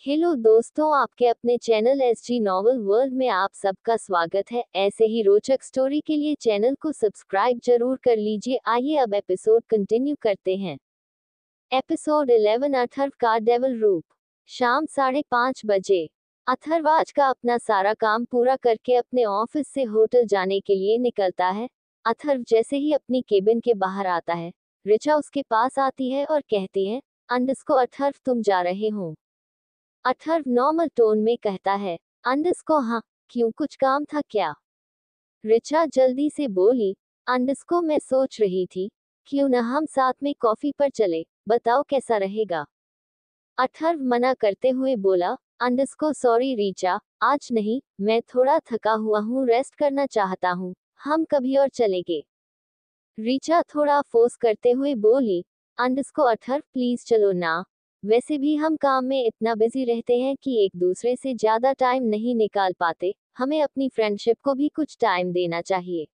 Hello दोस्तों, आपके अपने चैनल एसजी नॉवल वर्ल्ड में आप सबका स्वागत है। ऐसे ही रोचक स्टोरी के लिए चैनल को सब्सक्राइब जरूर कर लीजिए। आइए अब एपिसोड कंटिन्यू करते हैं। एपिसोड 11, अथर्व का डेविल रूप। शाम 5:30 बजे अथर्व आज का अपना सारा काम पूरा करके अपने ऑफिस से होटल जाने के लिए निकलता है। अथर्व जैसे ही अपनी केबिन के बाहर आता है, ऋचा उसके पास आती है और कहती है, अथर्व तुम जा रहे हो? अथर्व नॉर्मल टोन में कहता है, हाँ, क्यों, कुछ काम था क्या? ऋचा जल्दी से बोली, मैं सोच रही थी, क्यों न हम साथ में कॉफी पर चले, बताओ कैसा रहेगा? अथर्व मना करते हुए बोला, सॉरी रीचा, आज नहीं, मैं थोड़ा थका हुआ हूँ, रेस्ट करना चाहता हूँ, हम कभी और चलेंगे। रीचा थोड़ा फोर्स करते हुए बोली, अथर्व प्लीज चलो ना, वैसे भी हम काम में इतना बिजी रहते हैं कि एक दूसरे से ज्यादा टाइम नहीं निकाल पाते, हमें अपनी फ्रेंडशिप को भी कुछ टाइम देना चाहिए।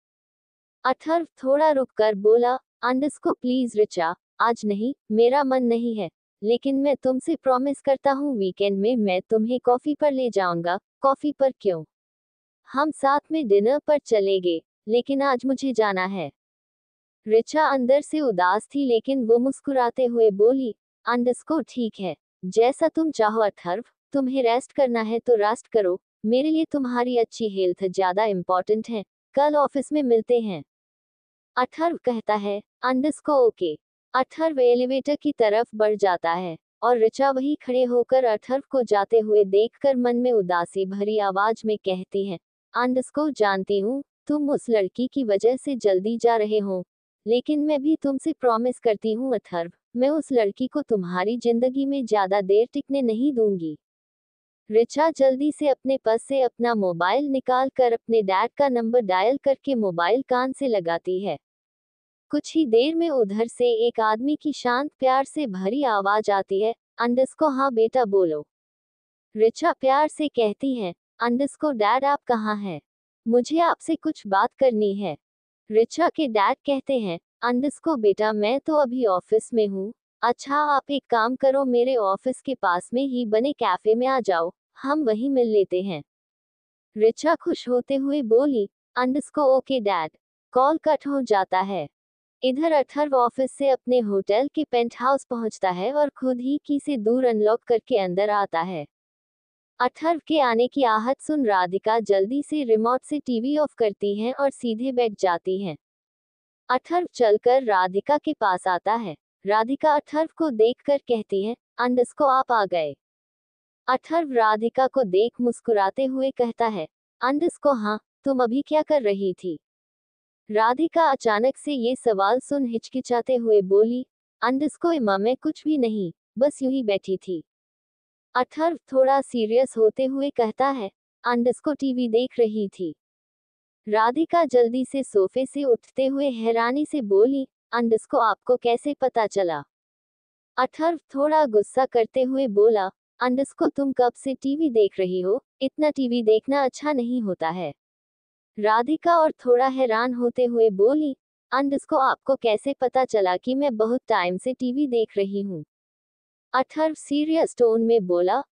अथर्व थोड़ा रुककर बोला, प्लीज ऋचा, आज नहीं, मेरा मन नहीं है, लेकिन मैं तुमसे प्रॉमिस करता हूँ वीकेंड में मैं तुम्हें कॉफी पर ले जाऊंगा। कॉफी पर क्यों? हम साथ में डिनर पर चलेंगे, लेकिन आज मुझे जाना है। ऋचा अंदर से उदास थी, लेकिन वो मुस्कुराते हुए बोली, ठीक है, जैसा तुम चाहो अथर्व, तुम्हें रेस्ट करना है तो रेस्ट करो, मेरे लिए तुम्हारी अच्छी हेल्थ ज्यादा इम्पोर्टेंट है, कल ऑफिस में मिलते हैं। अथर्व कहता है, ओके। अथर्व एलिवेटर की तरफ बढ़ जाता है और ऋचा वही खड़े होकर अथर्व को जाते हुए देखकर मन में उदासी भरी आवाज में कहती है, जानती हूँ, तुम उस लड़की की वजह से जल्दी जा रहे हो, लेकिन मैं भी तुमसे प्रॉमिस करती हूँ अथर्व, मैं उस लड़की को तुम्हारी जिंदगी में ज्यादा देर टिकने नहीं दूंगी। ऋचा जल्दी से अपने पर्स से अपना मोबाइल निकाल कर अपने डैड का नंबर डायल करके मोबाइल कान से लगाती है। कुछ ही देर में उधर से एक आदमी की शांत प्यार से भरी आवाज आती है, हाँ बेटा बोलो। ऋचा प्यार से कहती है, डैड आप कहाँ हैं? मुझे आपसे कुछ बात करनी है। ऋचा के डैड कहते हैं, बेटा मैं तो अभी ऑफिस में हूँ। अच्छा आप एक काम करो, मेरे ऑफिस के पास में ही बने कैफे में आ जाओ, हम वहीं मिल लेते हैं। ऋचा खुश होते हुए बोली, ओके डैड। कॉल कट हो जाता है। इधर अथर्व ऑफिस से अपने होटल के पेंट हाउस पहुंचता है और खुद ही की से दूर अनलॉक करके अंदर आता है। अथर्व के आने की आहट सुन राधिका जल्दी से रिमोट से टीवी ऑफ करती है और सीधे बैठ जाती है। अथर्व चलकर राधिका के पास आता है। राधिका अथर्व को देखकर कहती है, आप आ गए। अथर्व राधिका को देख मुस्कुराते हुए कहता है, हाँ, तुम अभी क्या कर रही थी? राधिका अचानक से ये सवाल सुन हिचकिचाते हुए बोली, इमा मैं कुछ भी नहीं, बस यूं ही बैठी थी। अथर्व थोड़ा सीरियस होते हुए कहता है, टीवी देख रही थी। राधिका जल्दी से सोफे से उठते हुए हैरानी से बोली, आपको कैसे पता चला? अथर्व थोड़ा गुस्सा करते हुए बोला, तुम कब से टीवी देख रही हो? इतना टीवी देखना अच्छा नहीं होता है। राधिका और थोड़ा हैरान होते हुए बोली, आपको कैसे पता चला कि मैं बहुत टाइम से टीवी देख रही हूँ? अथर्व सीरियस टोन में बोला,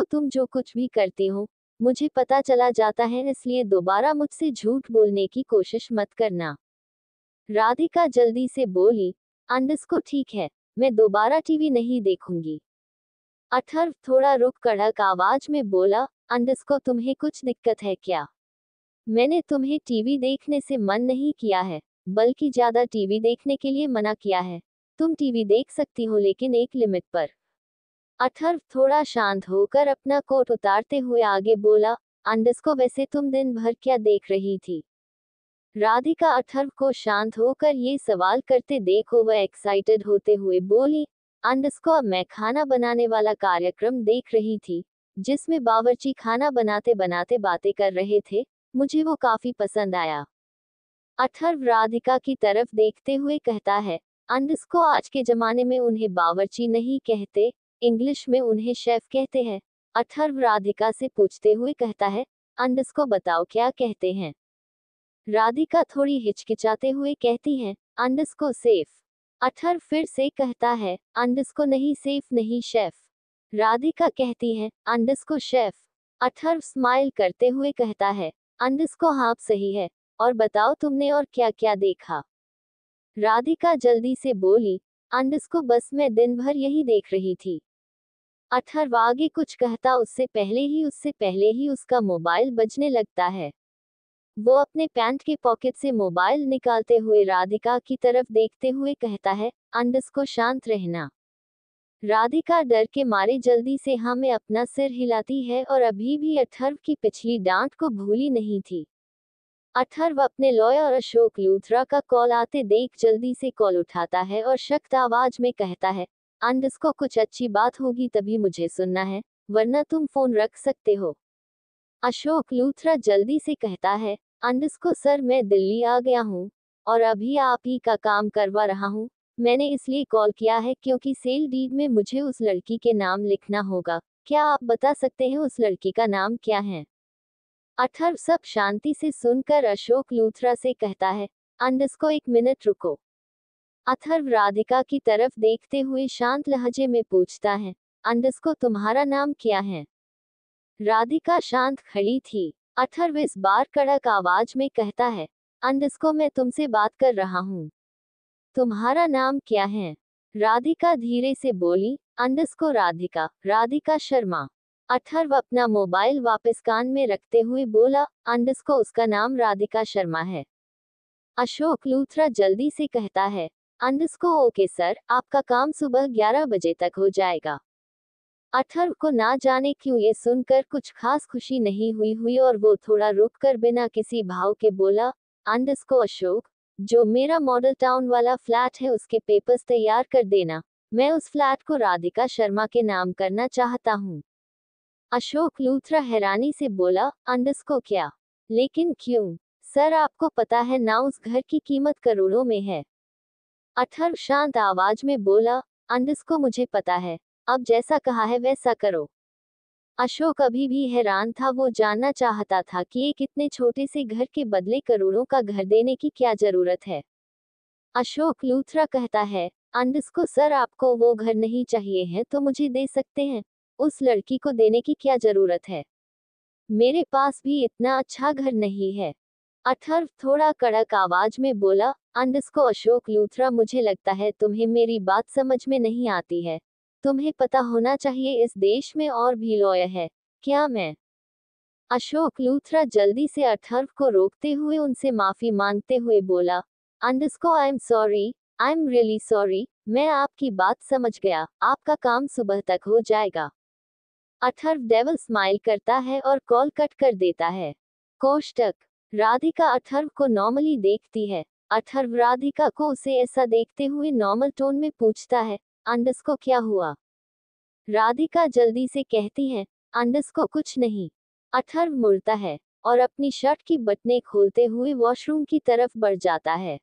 तुम जो कुछ भी करती हो, मुझे पता चला जाता है, इसलिए दोबारा मुझसे झूठ बोलने की कोशिश मत करना। राधिका जल्दी से बोली, ठीक है, मैं दोबारा टीवी नहीं देखूंगी। अथर्व थोड़ा रुक कड़क आवाज में बोला, तुम्हें कुछ दिक्कत है क्या? मैंने तुम्हें टीवी देखने से मन नहीं किया है, बल्कि ज्यादा टीवी देखने के लिए मना किया है। तुम टीवी देख सकती हो, लेकिन एक लिमिट पर। अथर्व थोड़ा शांत होकर अपना कोट उतारते हुए आगे बोला, वैसे तुम दिन भर क्या देख रही थी? राधिका अथर्व को शांत होकर ये सवाल करते देखो वह एक्साइटेड होते हुए बोली, अब मैं खाना बनाने वाला कार्यक्रम देख रही थी, जिसमें बावर्ची खाना बनाते बनाते बातें कर रहे थे, मुझे वो काफी पसंद आया। अथर्व राधिका की तरफ देखते हुए कहता है, आज के जमाने में उन्हें बावर्ची नहीं कहते, इंग्लिश में उन्हें शेफ कहते हैं। अथर्व राधिका से पूछते हुए कहता है, बताओ क्या कहते हैं? राधिका थोड़ी हिचकिचाते हुए कहती है, सेफ। अथर्व फिर से कहता है, नहीं सेफ नहीं शेफ। राधिका कहती है, अंडरस्को शेफ। अथर्व स्माइल करते हुए कहता है, अंडरस्को हाँ सही है, और बताओ तुमने और क्या क्या देखा। राधिका जल्दी से बोली, अंडरस्को बस मैं दिन भर यही देख रही थी। अथर्व आगे कुछ कहता उससे पहले ही उसका मोबाइल बजने लगता है। वो अपने पैंट के पॉकेट से मोबाइल निकालते हुए राधिका की तरफ देखते हुए कहता है, अंडरस्को शांत रहना। राधिका डर के मारे जल्दी से हाँ में अपना सिर हिलाती है और अभी भी अथर्व की पिछली डांट को भूली नहीं थी। अथर्व अपने लॉयर अशोक लूथरा का कॉल आते देख जल्दी से कॉल उठाता है और सख्त आवाज में कहता है, अंडरस्को कुछ अच्छी बात होगी तभी मुझे सुनना है, वरना तुम फोन रख सकते हो। अशोक लूथरा जल्दी से कहता है, अंडरस्को सर मैं दिल्ली आ गया हूँ और अभी आप ही का काम करवा रहा हूँ। मैंने इसलिए कॉल किया है क्योंकि सेल डीड में मुझे उस लड़की के नाम लिखना होगा। क्या आप बता सकते हैं उस लड़की का नाम क्या है? अथर्व सब शांति से सुनकर अशोक लूथरा से कहता है, अंडरस्को एक मिनट रुको। अथर्व राधिका की तरफ देखते हुए शांत लहजे में पूछता है, अंडरस्को तुम्हारा नाम क्या है? राधिका शांत खड़ी थी। अथर्व इस बार कड़क आवाज में कहता है, अंडरस्को मैं तुमसे बात कर रहा हूँ। तुम्हारा नाम क्या है? राधिका धीरे से बोली, अंडरस्को राधिका, राधिका शर्मा। अथर्व अपना मोबाइल वापस कान में रखते हुए बोला, अंडरस्को उसका नाम राधिका शर्मा है। अशोक लूथरा जल्दी से कहता है, अंडरस्को ओके सर, आपका काम सुबह 11 बजे तक हो जाएगा। अथर्व को ना जाने क्यों ये सुनकर कुछ खास खुशी नहीं हुई और वो थोड़ा रुक कर बिना किसी भाव के बोला, अंडरस्को अशोक, जो मेरा मॉडल टाउन वाला फ्लैट है उसके पेपर्स तैयार कर देना। मैं उस फ्लैट को राधिका शर्मा के नाम करना चाहता हूँ। अशोक लूथरा हैरानी से बोला, अंडरस्को क्या? लेकिन क्यों? सर आपको पता है ना उस घर की कीमत करोड़ों में है। अथर्व शांत आवाज में बोला, अंडरस्को मुझे पता है, अब जैसा कहा है वैसा करो। अशोक अभी भी हैरान था, वो जानना चाहता था कि एक इतने छोटे से घर के बदले करोड़ों का घर देने की क्या जरूरत है। अशोक लूथरा कहता है, अंडरस्को सर आपको वो घर नहीं चाहिए है तो मुझे दे सकते हैं, उस लड़की को देने की क्या जरूरत है? मेरे पास भी इतना अच्छा घर नहीं है। अथर्व थोड़ा कड़क आवाज में बोला, अंडरस्को अशोक लूथरा मुझे लगता है तुम्हें मेरी बात समझ में नहीं आती है। तुम्हें पता होना चाहिए इस देश में और भी लॉयर है। क्या मैं? अशोक लूथरा जल्दी से अथर्व को रोकते हुए उनसे माफी मांगते हुए बोला, अंडरस्को I am sorry, I am really sorry, मैं आपकी बात समझ गया, आपका काम सुबह तक हो जाएगा। अथर्व डेविल स्माइल करता है और कॉल कट कर देता है। कोष्टक राधिका अथर्व को नॉर्मली देखती है। अथर्व राधिका को उसे ऐसा देखते हुए नॉर्मल टोन में पूछता है, अंडरस्को क्या हुआ? राधिका जल्दी से कहती है, अंडरस्को कुछ नहीं। अथर्व मुड़ता है और अपनी शर्ट की बटनें खोलते हुए वॉशरूम की तरफ बढ़ जाता है।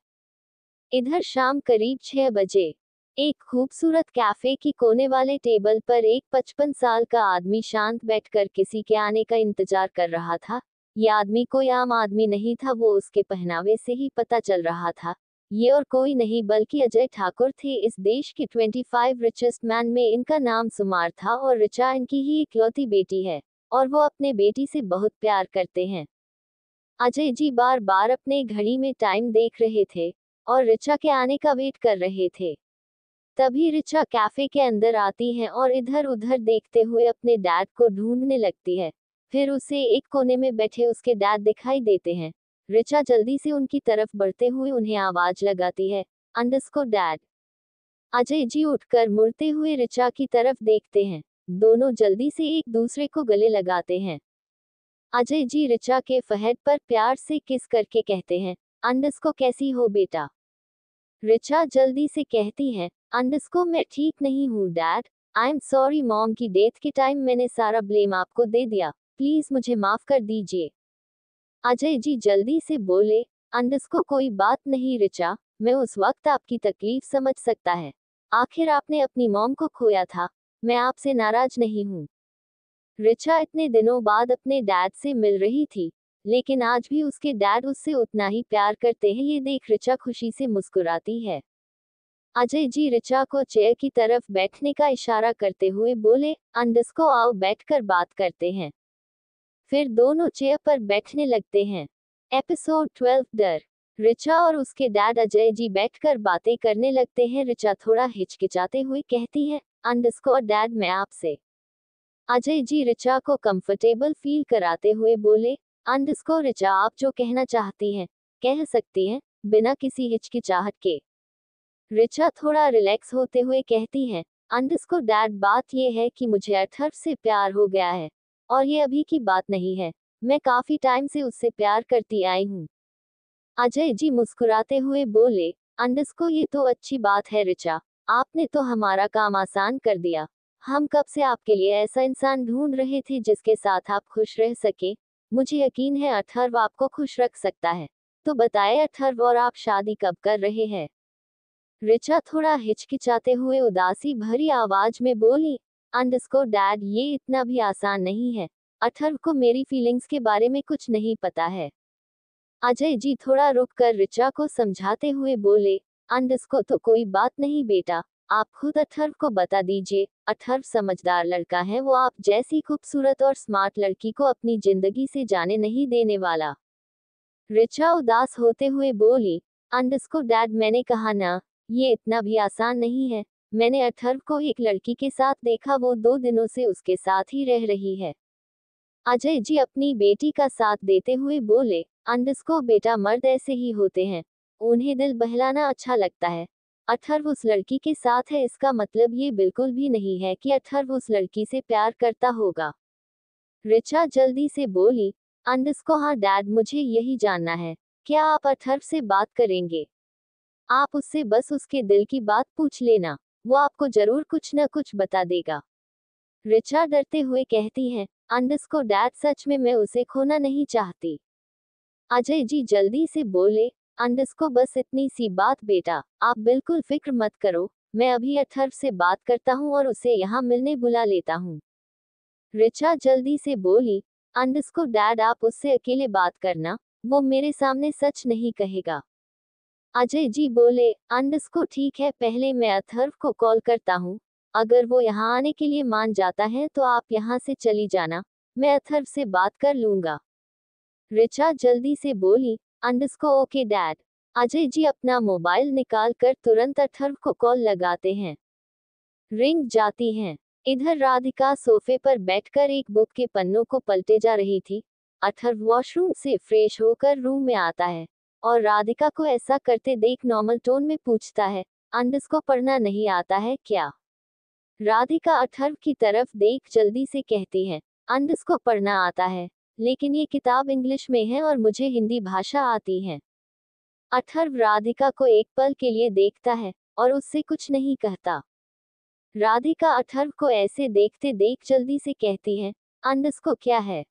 इधर शाम करीब 6 बजे एक खूबसूरत कैफे की कोने वाले टेबल पर एक 55 साल का आदमी शांत बैठकर किसी के आने का इंतजार कर रहा था। ये आदमी कोई आम आदमी नहीं था, वो उसके पहनावे से ही पता चल रहा था। ये और कोई नहीं बल्कि अजय ठाकुर थे, इस देश के 25 रिचेस्ट मैन में इनका नाम शुमार था और ऋचा इनकी ही इकलौती बेटी है और वो अपने बेटी से बहुत प्यार करते हैं। अजय जी बार बार अपने घड़ी में टाइम देख रहे थे और ऋचा के आने का वेट कर रहे थे। तभी ऋचा कैफे के अंदर आती है और इधर उधर देखते हुए अपने डैड को ढूंढने लगती है। फिर उसे एक कोने में बैठे उसके डैड दिखाई देते हैं। ऋचा जल्दी से उनकी तरफ बढ़ते हुए उन्हें आवाज लगाती है, अंडरस्को डैड। अजय जी उठकर मुड़ते हुए ऋचा की तरफ देखते हैं। दोनों जल्दी से एक दूसरे को गले लगाते हैं। अजय जी ऋचा के फहद पर प्यार से किस करके कहते हैं, अंडरस्को कैसी हो बेटा? ऋचा जल्दी से कहती है, अंडरस्को मैं ठीक नहीं हूँ dad, I am sorry, mom की डेथ के टाइम मैंने सारा ब्लेम आपको दे दिया, प्लीज मुझे माफ कर दीजिए। अजय जी जल्दी से बोले, अंडरस्को कोई बात नहीं ऋचा, मैं उस वक्त आपकी तकलीफ समझ सकता है। आखिर आपने अपनी मॉम को खोया था, मैं आपसे नाराज नहीं हूँ। ऋचा इतने दिनों बाद अपने डैड से मिल रही थी, लेकिन आज भी उसके डैड उससे उतना ही प्यार करते हैं, ये देख ऋचा खुशी से मुस्कुराती है। अजय जी ऋचा को चेयर की तरफ बैठने का इशारा करते हुए बोले, अंडस्को आओ बैठकर बात करते हैं। फिर दोनों चेयर पर बैठने लगते हैं। एपिसोड 12 डर। ऋचा और उसके डैड अजय जी बैठकर बातें करने लगते हैं। ऋचा थोड़ा हिचकिचाते हुए कहती है, अंडस्कोर डैड मैं आपसे। अजय जी ऋचा को कंफर्टेबल फील कराते हुए बोले, अंडस्कोर ऋचा आप जो कहना चाहती हैं कह सकती हैं, बिना किसी हिचकिचाहट के। ऋचा थोड़ा रिलैक्स होते हुए कहती है, अंडस्कोर डैड बात ये है कि मुझे अथर्व से प्यार हो गया है, और ये अभी की बात नहीं है, मैं काफी टाइम से उससे प्यार करती आई हूँ। अजय जी मुस्कुराते हुए बोले, अंडस्को ये तो अच्छी बात है ऋचा, आपने तो हमारा काम आसान कर दिया। हम कब से आपके लिए ऐसा इंसान ढूंढ रहे थे जिसके साथ आप खुश रह सके। मुझे यकीन है अथर्व आपको खुश रख सकता है। तो बताए अथर्व और आप शादी कब कर रहे हैं। ऋचा थोड़ा हिचकिचाते हुए उदासी भरी आवाज में बोली, अंडस्को डैड ये इतना भी आसान नहीं है। अथर्व को मेरी फीलिंग्स के बारे में कुछ नहीं पता है। अजय जी थोड़ा रुक कर ऋचा को समझाते हुए बोले, अंडस्को तो कोई बात नहीं बेटा, आप खुद अथर्व को बता दीजिए। अथर्व समझदार लड़का है, वो आप जैसी खूबसूरत और स्मार्ट लड़की को अपनी जिंदगी से जाने नहीं देने वाला। ऋचा उदास होते हुए बोली, अंडस्को डैड मैंने कहा ना, ये इतना भी आसान नहीं है। मैंने अथर्व को एक लड़की के साथ देखा, वो 2 दिनों से उसके साथ ही रह रही है। अजय जी अपनी बेटी का साथ देते हुए बोले, अंडस्को बेटा मर्द ऐसे ही होते हैं, उन्हें दिल बहलाना अच्छा लगता है। अथर्व उस लड़की के साथ है, इसका मतलब ये बिल्कुल भी नहीं है कि अथर्व उस लड़की से प्यार करता होगा। ऋचा जल्दी से बोली, अंडस्को हाँ डैड मुझे यही जानना है, क्या आप अथर्व से बात करेंगे। आप उससे बस उसके दिल की बात पूछ लेना, वो आपको जरूर कुछ न कुछ बता देगा। ऋचा डरते हुए कहती है, अंडस्को डैड सच में मैं उसे खोना नहीं चाहती। अजय जी जल्दी से बोले, अंडस्को बस इतनी सी बात बेटा, आप बिल्कुल फिक्र मत करो, मैं अभी अथर्व से बात करता हूँ और उसे यहाँ मिलने बुला लेता हूँ। ऋचा जल्दी से बोली, अंडस्को डैड आप उससे अकेले बात करना, वो मेरे सामने सच नहीं कहेगा। अजय जी बोले, अंडस्को ठीक है, पहले मैं अथर्व को कॉल करता हूँ, अगर वो यहाँ आने के लिए मान जाता है तो आप यहाँ से चली जाना, मैं अथर्व से बात कर लूंगा। ऋचा जल्दी से बोली, अंडस्को ओके डैड। अजय जी अपना मोबाइल निकाल कर तुरंत अथर्व को कॉल लगाते हैं। रिंग जाती है। इधर राधिका सोफे पर बैठकर एक बुक के पन्नों को पलटे जा रही थी। अथर्व वॉशरूम से फ्रेश होकर रूम में आता है और राधिका को ऐसा करते देख नॉर्मल टोन में पूछता है, अंडस्को पढ़ना नहीं आता है क्या। राधिका अथर्व की तरफ देख जल्दी से कहती है, अंडस्को पढ़ना आता है, लेकिन ये किताब इंग्लिश में है और मुझे हिंदी भाषा आती है। अथर्व राधिका को एक पल के लिए देखता है और उससे कुछ नहीं कहता। राधिका अथर्व को ऐसे देखते देख जल्दी से कहती है, अंडस्को क्या है,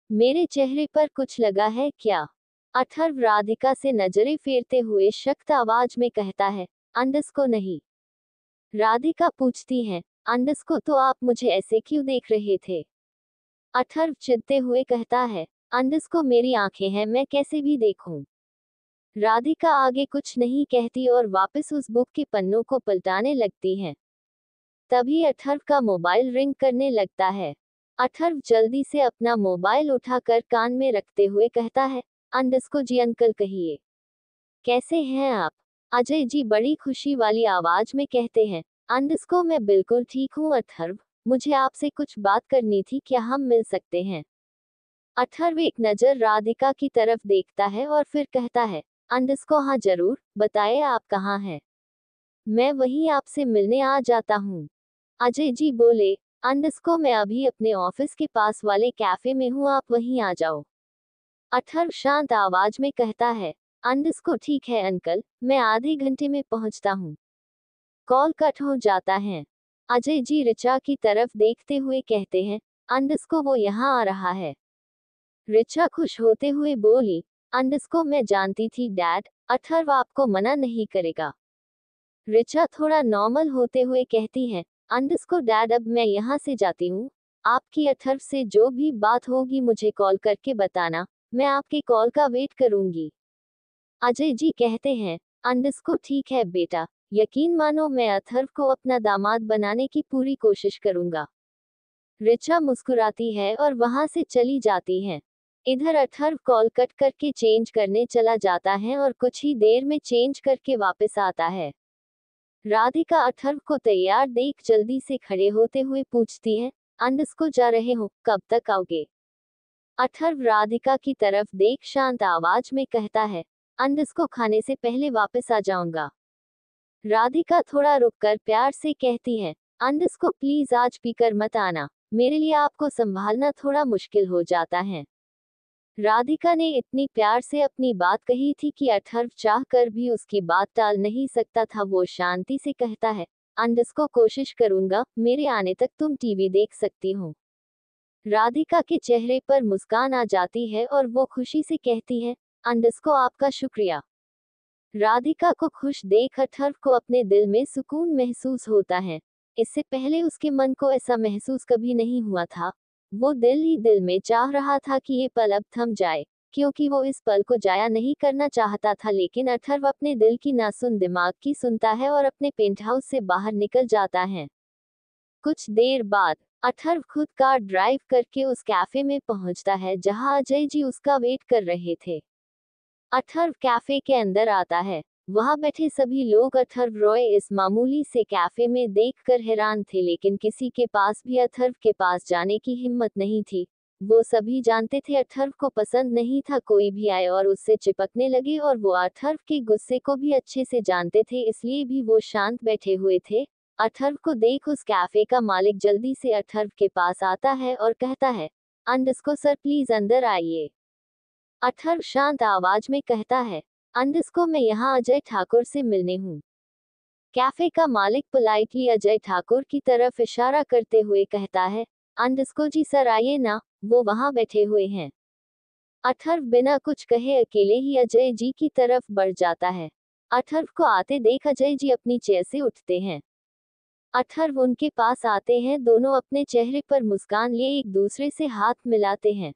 मेरे चेहरे पर कुछ लगा है क्या। अथर्व राधिका से नजरें फेरते हुए सख्त आवाज में कहता है, अंडस्को नहीं। राधिका पूछती है, अंडस्को तो आप मुझे ऐसे क्यों देख रहे थे। अथर्व चिढ़ते हुए कहता है, अंडस्को मेरी आंखें हैं, मैं कैसे भी देखूं। राधिका आगे कुछ नहीं कहती और वापस उस बुक के पन्नों को पलटाने लगती है। तभी अथर्व का मोबाइल रिंग करने लगता है। अथर्व जल्दी से अपना मोबाइल उठाकर कान में रखते हुए कहता है, अंडस्को जी अंकल कहिए, कैसे हैं आप। अजय जी बड़ी खुशी वाली आवाज में कहते हैं, अंडस्को मैं बिल्कुल ठीक हूँ अथर्व, मुझे आपसे कुछ बात करनी थी, क्या हम मिल सकते हैं। अथर्व एक नजर राधिका की तरफ देखता है और फिर कहता है, अंडस्को हाँ जरूर, बताइए आप कहाँ हैं, मैं वहीं आपसे मिलने आ जाता हूँ। अजय जी बोले, अंडस्को मैं अभी अपने ऑफिस के पास वाले कैफे में हूँ, आप वहीं आ जाओ। अथर्व शांत आवाज में कहता है, अंडस्को ठीक है अंकल, मैं आधे घंटे में पहुंचता हूँ। कॉल कट हो जाता है। अजय जी ऋचा की तरफ देखते हुए कहते हैं, अंडस्को वो यहाँ आ रहा है। ऋचा खुश होते हुए बोली, अंडस्को मैं जानती थी डैड, अथर्व आपको मना नहीं करेगा। ऋचा थोड़ा नॉर्मल होते हुए कहती है, अंडस्को डैड अब मैं यहाँ से जाती हूँ, आपकी अथर्व से जो भी बात होगी मुझे कॉल करके बताना, मैं आपके कॉल का वेट करूंगी। अजय जी कहते हैं, अंडस्को ठीक है बेटा, यकीन मानो मैं अथर्व को अपना दामाद बनाने की पूरी कोशिश करूंगा। ऋचा मुस्कुराती है और वहां से चली जाती है। इधर अथर्व कॉल कट करके चेंज करने चला जाता है और कुछ ही देर में चेंज करके वापस आता है। राधिका अथर्व को तैयार देख जल्दी से खड़े होते हुए पूछती है, अंडस को जा रहे हो, कब तक आओगे? अथर्व राधिका की तरफ देख शांत आवाज में कहता है, अंडस को खाने से पहले वापस आ जाऊंगा। राधिका थोड़ा रुककर प्यार से कहती है, अंडस को प्लीज आज पीकर मत आना, मेरे लिए आपको संभालना थोड़ा मुश्किल हो जाता है। राधिका ने इतनी प्यार से अपनी बात कही थी कि अथर्व चाह कर भी उसकी बात टाल नहीं सकता था। वो शांति से कहता है, अंडस को कोशिश करूंगा, मेरे आने तक तुम टीवी देख सकती हो। राधिका के चेहरे पर मुस्कान आ जाती है और वो खुशी से कहती है, अंडस को आपका शुक्रिया। राधिका को खुश देख अथर्व को अपने दिल में सुकून महसूस होता है। इससे पहले उसके मन को ऐसा महसूस कभी नहीं हुआ था। वो दिल ही दिल में चाह रहा था कि ये पल अब थम जाए, क्योंकि वो इस पल को जाया नहीं करना चाहता था। लेकिन अथर्व अपने दिल की ना सुन दिमाग की सुनता है और अपने पेंट हाउस से बाहर निकल जाता है। कुछ देर बाद अथर्व खुद कार ड्राइव करके उस कैफे में पहुंचता है जहां अजय जी उसका वेट कर रहे थे। अथर्व कैफे के अंदर आता है। वहां बैठे सभी लोग अथर्व रॉय इस मामूली से कैफे में देखकर हैरान थे, लेकिन किसी के पास भी अथर्व के पास जाने की हिम्मत नहीं थी। वो सभी जानते थे अथर्व को पसंद नहीं था कोई भी आए और उससे चिपकने लगे, और वो अथर्व के गुस्से को भी अच्छे से जानते थे, इसलिए भी वो शांत बैठे हुए थे। अथर्व को देख उस कैफे का मालिक जल्दी से अथर्व के पास आता है और कहता है, अंडस्को सर प्लीज अंदर आइए। अथर्व शांत आवाज में कहता है, अंडस्को मैं यहाँ अजय ठाकुर से मिलने हूँ। कैफे का मालिक पोलाइटली अजय ठाकुर की तरफ इशारा करते हुए कहता है, अंडस्को जी सर आइए ना, वो वहां बैठे हुए हैं। अथर्व बिना कुछ कहे अकेले ही अजय जी की तरफ बढ़ जाता है। अथर्व को आते देख अजय जी अपनी चेयर से उठते हैं। अथर्व उनके पास आते हैं, दोनों अपने चेहरे पर मुस्कान लिए एक दूसरे से हाथ मिलाते हैं।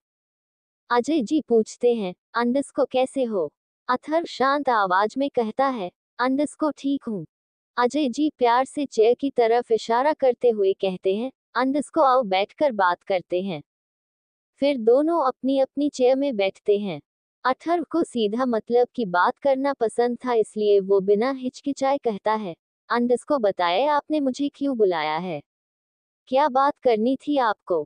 अजय जी पूछते हैं, अंडस्को कैसे हो? अथर्व शांत आवाज में कहता है, अंडस्को ठीक हूँ। अजय जी प्यार से चेयर की तरफ इशारा करते हुए कहते हैं, अंडस्को आओ बैठकर बात करते हैं। फिर दोनों अपनी अपनी चेयर में बैठते हैं। अथर्व को सीधा मतलब की बात करना पसंद था, इसलिए वो बिना हिचकिचाए कहता है, अंडस्को बताए आपने मुझे क्यों बुलाया है? क्या बात करनी थी आपको?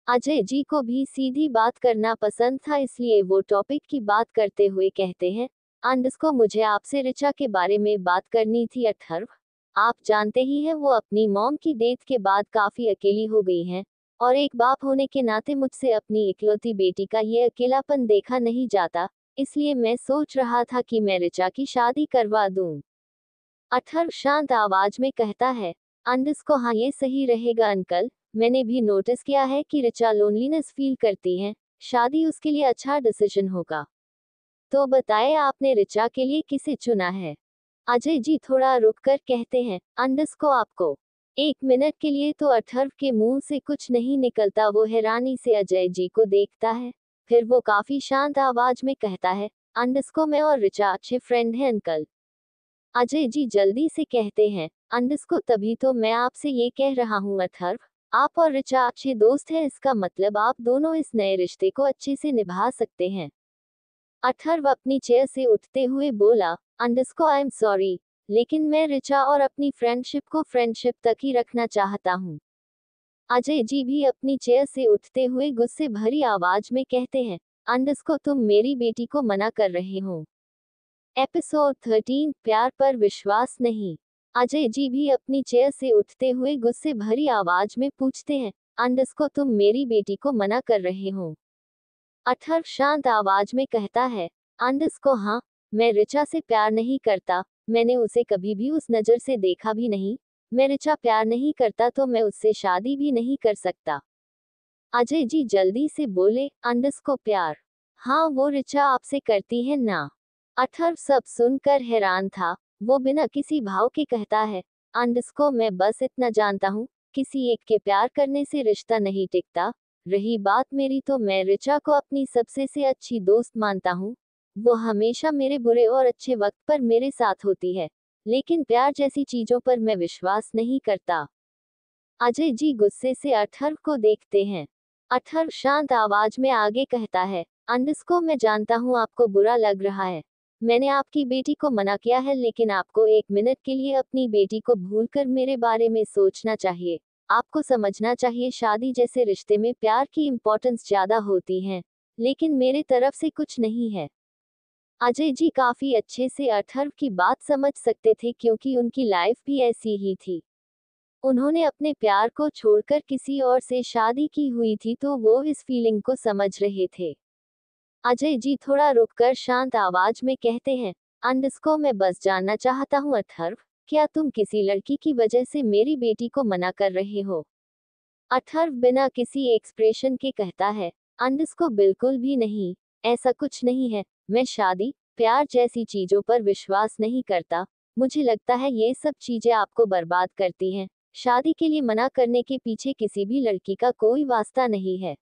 अजय जी को भी सीधी बात करना पसंद था, इसलिए वो टॉपिक की बात करते हुए कहते हैं, अंडस्को मुझे आपसे ऋचा के बारे में बात करनी थी। अथर्व, आप जानते ही हैं वो अपनी मॉम की डेथ के बाद काफी अकेली हो गई हैं, और एक बाप होने के नाते मुझसे अपनी इकलौती बेटी का ये अकेलापन देखा नहीं जाता, इसलिए मैं सोच रहा था कि मैं ऋचा की शादी करवा दूं। अथर्व शांत आवाज में कहता है, अंडस्को हाँ ये सही रहेगा अंकल, मैंने भी नोटिस किया है कि ऋचा लोनलीनेस फील करती है, शादी उसके लिए अच्छा डिसीजन होगा। तो बताए आपने ऋचा के लिए किसे चुना है? अजय जी थोड़ा रुककर कहते हैं, अंडस्को आपको। एक मिनट के लिए तो अथर्व के मुंह से कुछ नहीं निकलता, वो हैरानी से अजय जी को देखता है। फिर वो काफी शांत आवाज में कहता है, अंडस्को मैं और ऋचा अच्छे फ्रेंड हैं अंकल। अजय जी जल्दी से कहते हैं, अंडस्को तभी तो मैं आपसे ये कह रहा हूँ अथर्व, आप और ऋचा अच्छे दोस्त हैं, इसका मतलब आप दोनों इस नए रिश्ते को अच्छे से निभा सकते हैं। अथर्व अपनी चेयर से उठते हुए बोला, अंडस्को आई एम सॉरी, लेकिन मैं ऋचा और अपनी फ्रेंडशिप को फ्रेंडशिप तक ही रखना चाहता हूँ। अजय जी भी अपनी चेयर से उठते हुए गुस्से भरी आवाज में कहते हैं, अंडस्को तुम मेरी बेटी को मना कर रहे हो। एपिसोड 13 प्यार पर विश्वास नहीं। अजय जी भी अपनी चेयर से उठते हुए गुस्से भरी आवाज में पूछते हैं, अंडस्को तुम मेरी बेटी को मना कर रहे हो? अथर्व शांत आवाज में कहता है, अंडस्को हाँ, मैं ऋचा से प्यार नहीं करता, मैंने उसे कभी भी उस नजर से देखा भी नहीं, मैं ऋचा प्यार नहीं करता तो मैं उससे शादी भी नहीं कर सकता। अजय जी जल्दी से बोले, अंडस्को प्यार? हाँ वो ऋचा आपसे करती है ना? अथर्व सब सुनकर हैरान था। वो बिना किसी भाव के कहता है, अंडस्को मैं बस इतना जानता हूँ, किसी एक के प्यार करने से रिश्ता नहीं टिकता। रही बात मेरी तो मैं ऋचा को अपनी सबसे से अच्छी दोस्त मानता हूँ। वो हमेशा मेरे बुरे और अच्छे वक्त पर मेरे साथ होती है, लेकिन प्यार जैसी चीजों पर मैं विश्वास नहीं करता। अजय जी गुस्से से अथर्व को देखते हैं। अथर्व शांत आवाज में आगे कहता है, अंडस्को मैं जानता हूँ आपको बुरा लग रहा है। मैंने आपकी बेटी को मना किया है, लेकिन आपको एक मिनट के लिए अपनी बेटी को भूलकर मेरे बारे में सोचना चाहिए। आपको समझना चाहिए शादी जैसे रिश्ते में प्यार की इम्पोर्टेंस ज्यादा होती है, लेकिन मेरे तरफ से कुछ नहीं है। अजय जी काफी अच्छे से अथर्व की बात समझ सकते थे, क्योंकि उनकी लाइफ भी ऐसी ही थी। उन्होंने अपने प्यार को छोड़कर किसी और से शादी की हुई थी, तो वो इस फीलिंग को समझ रहे थे। अजय जी थोड़ा रुककर शांत आवाज में कहते हैं, अंडस्को मैं बस जानना चाहता हूँ अथर्व, क्या तुम किसी लड़की की वजह से मेरी बेटी को मना कर रहे हो? अथर्व बिना किसी एक्सप्रेशन के कहता है, अंडस्को बिल्कुल भी नहीं, ऐसा कुछ नहीं है। मैं शादी, प्यार जैसी चीजों पर विश्वास नहीं करता। मुझे लगता है ये सब चीजें आपको बर्बाद करती हैं। शादी के लिए मना करने के पीछे किसी भी लड़की का कोई वास्ता नहीं है।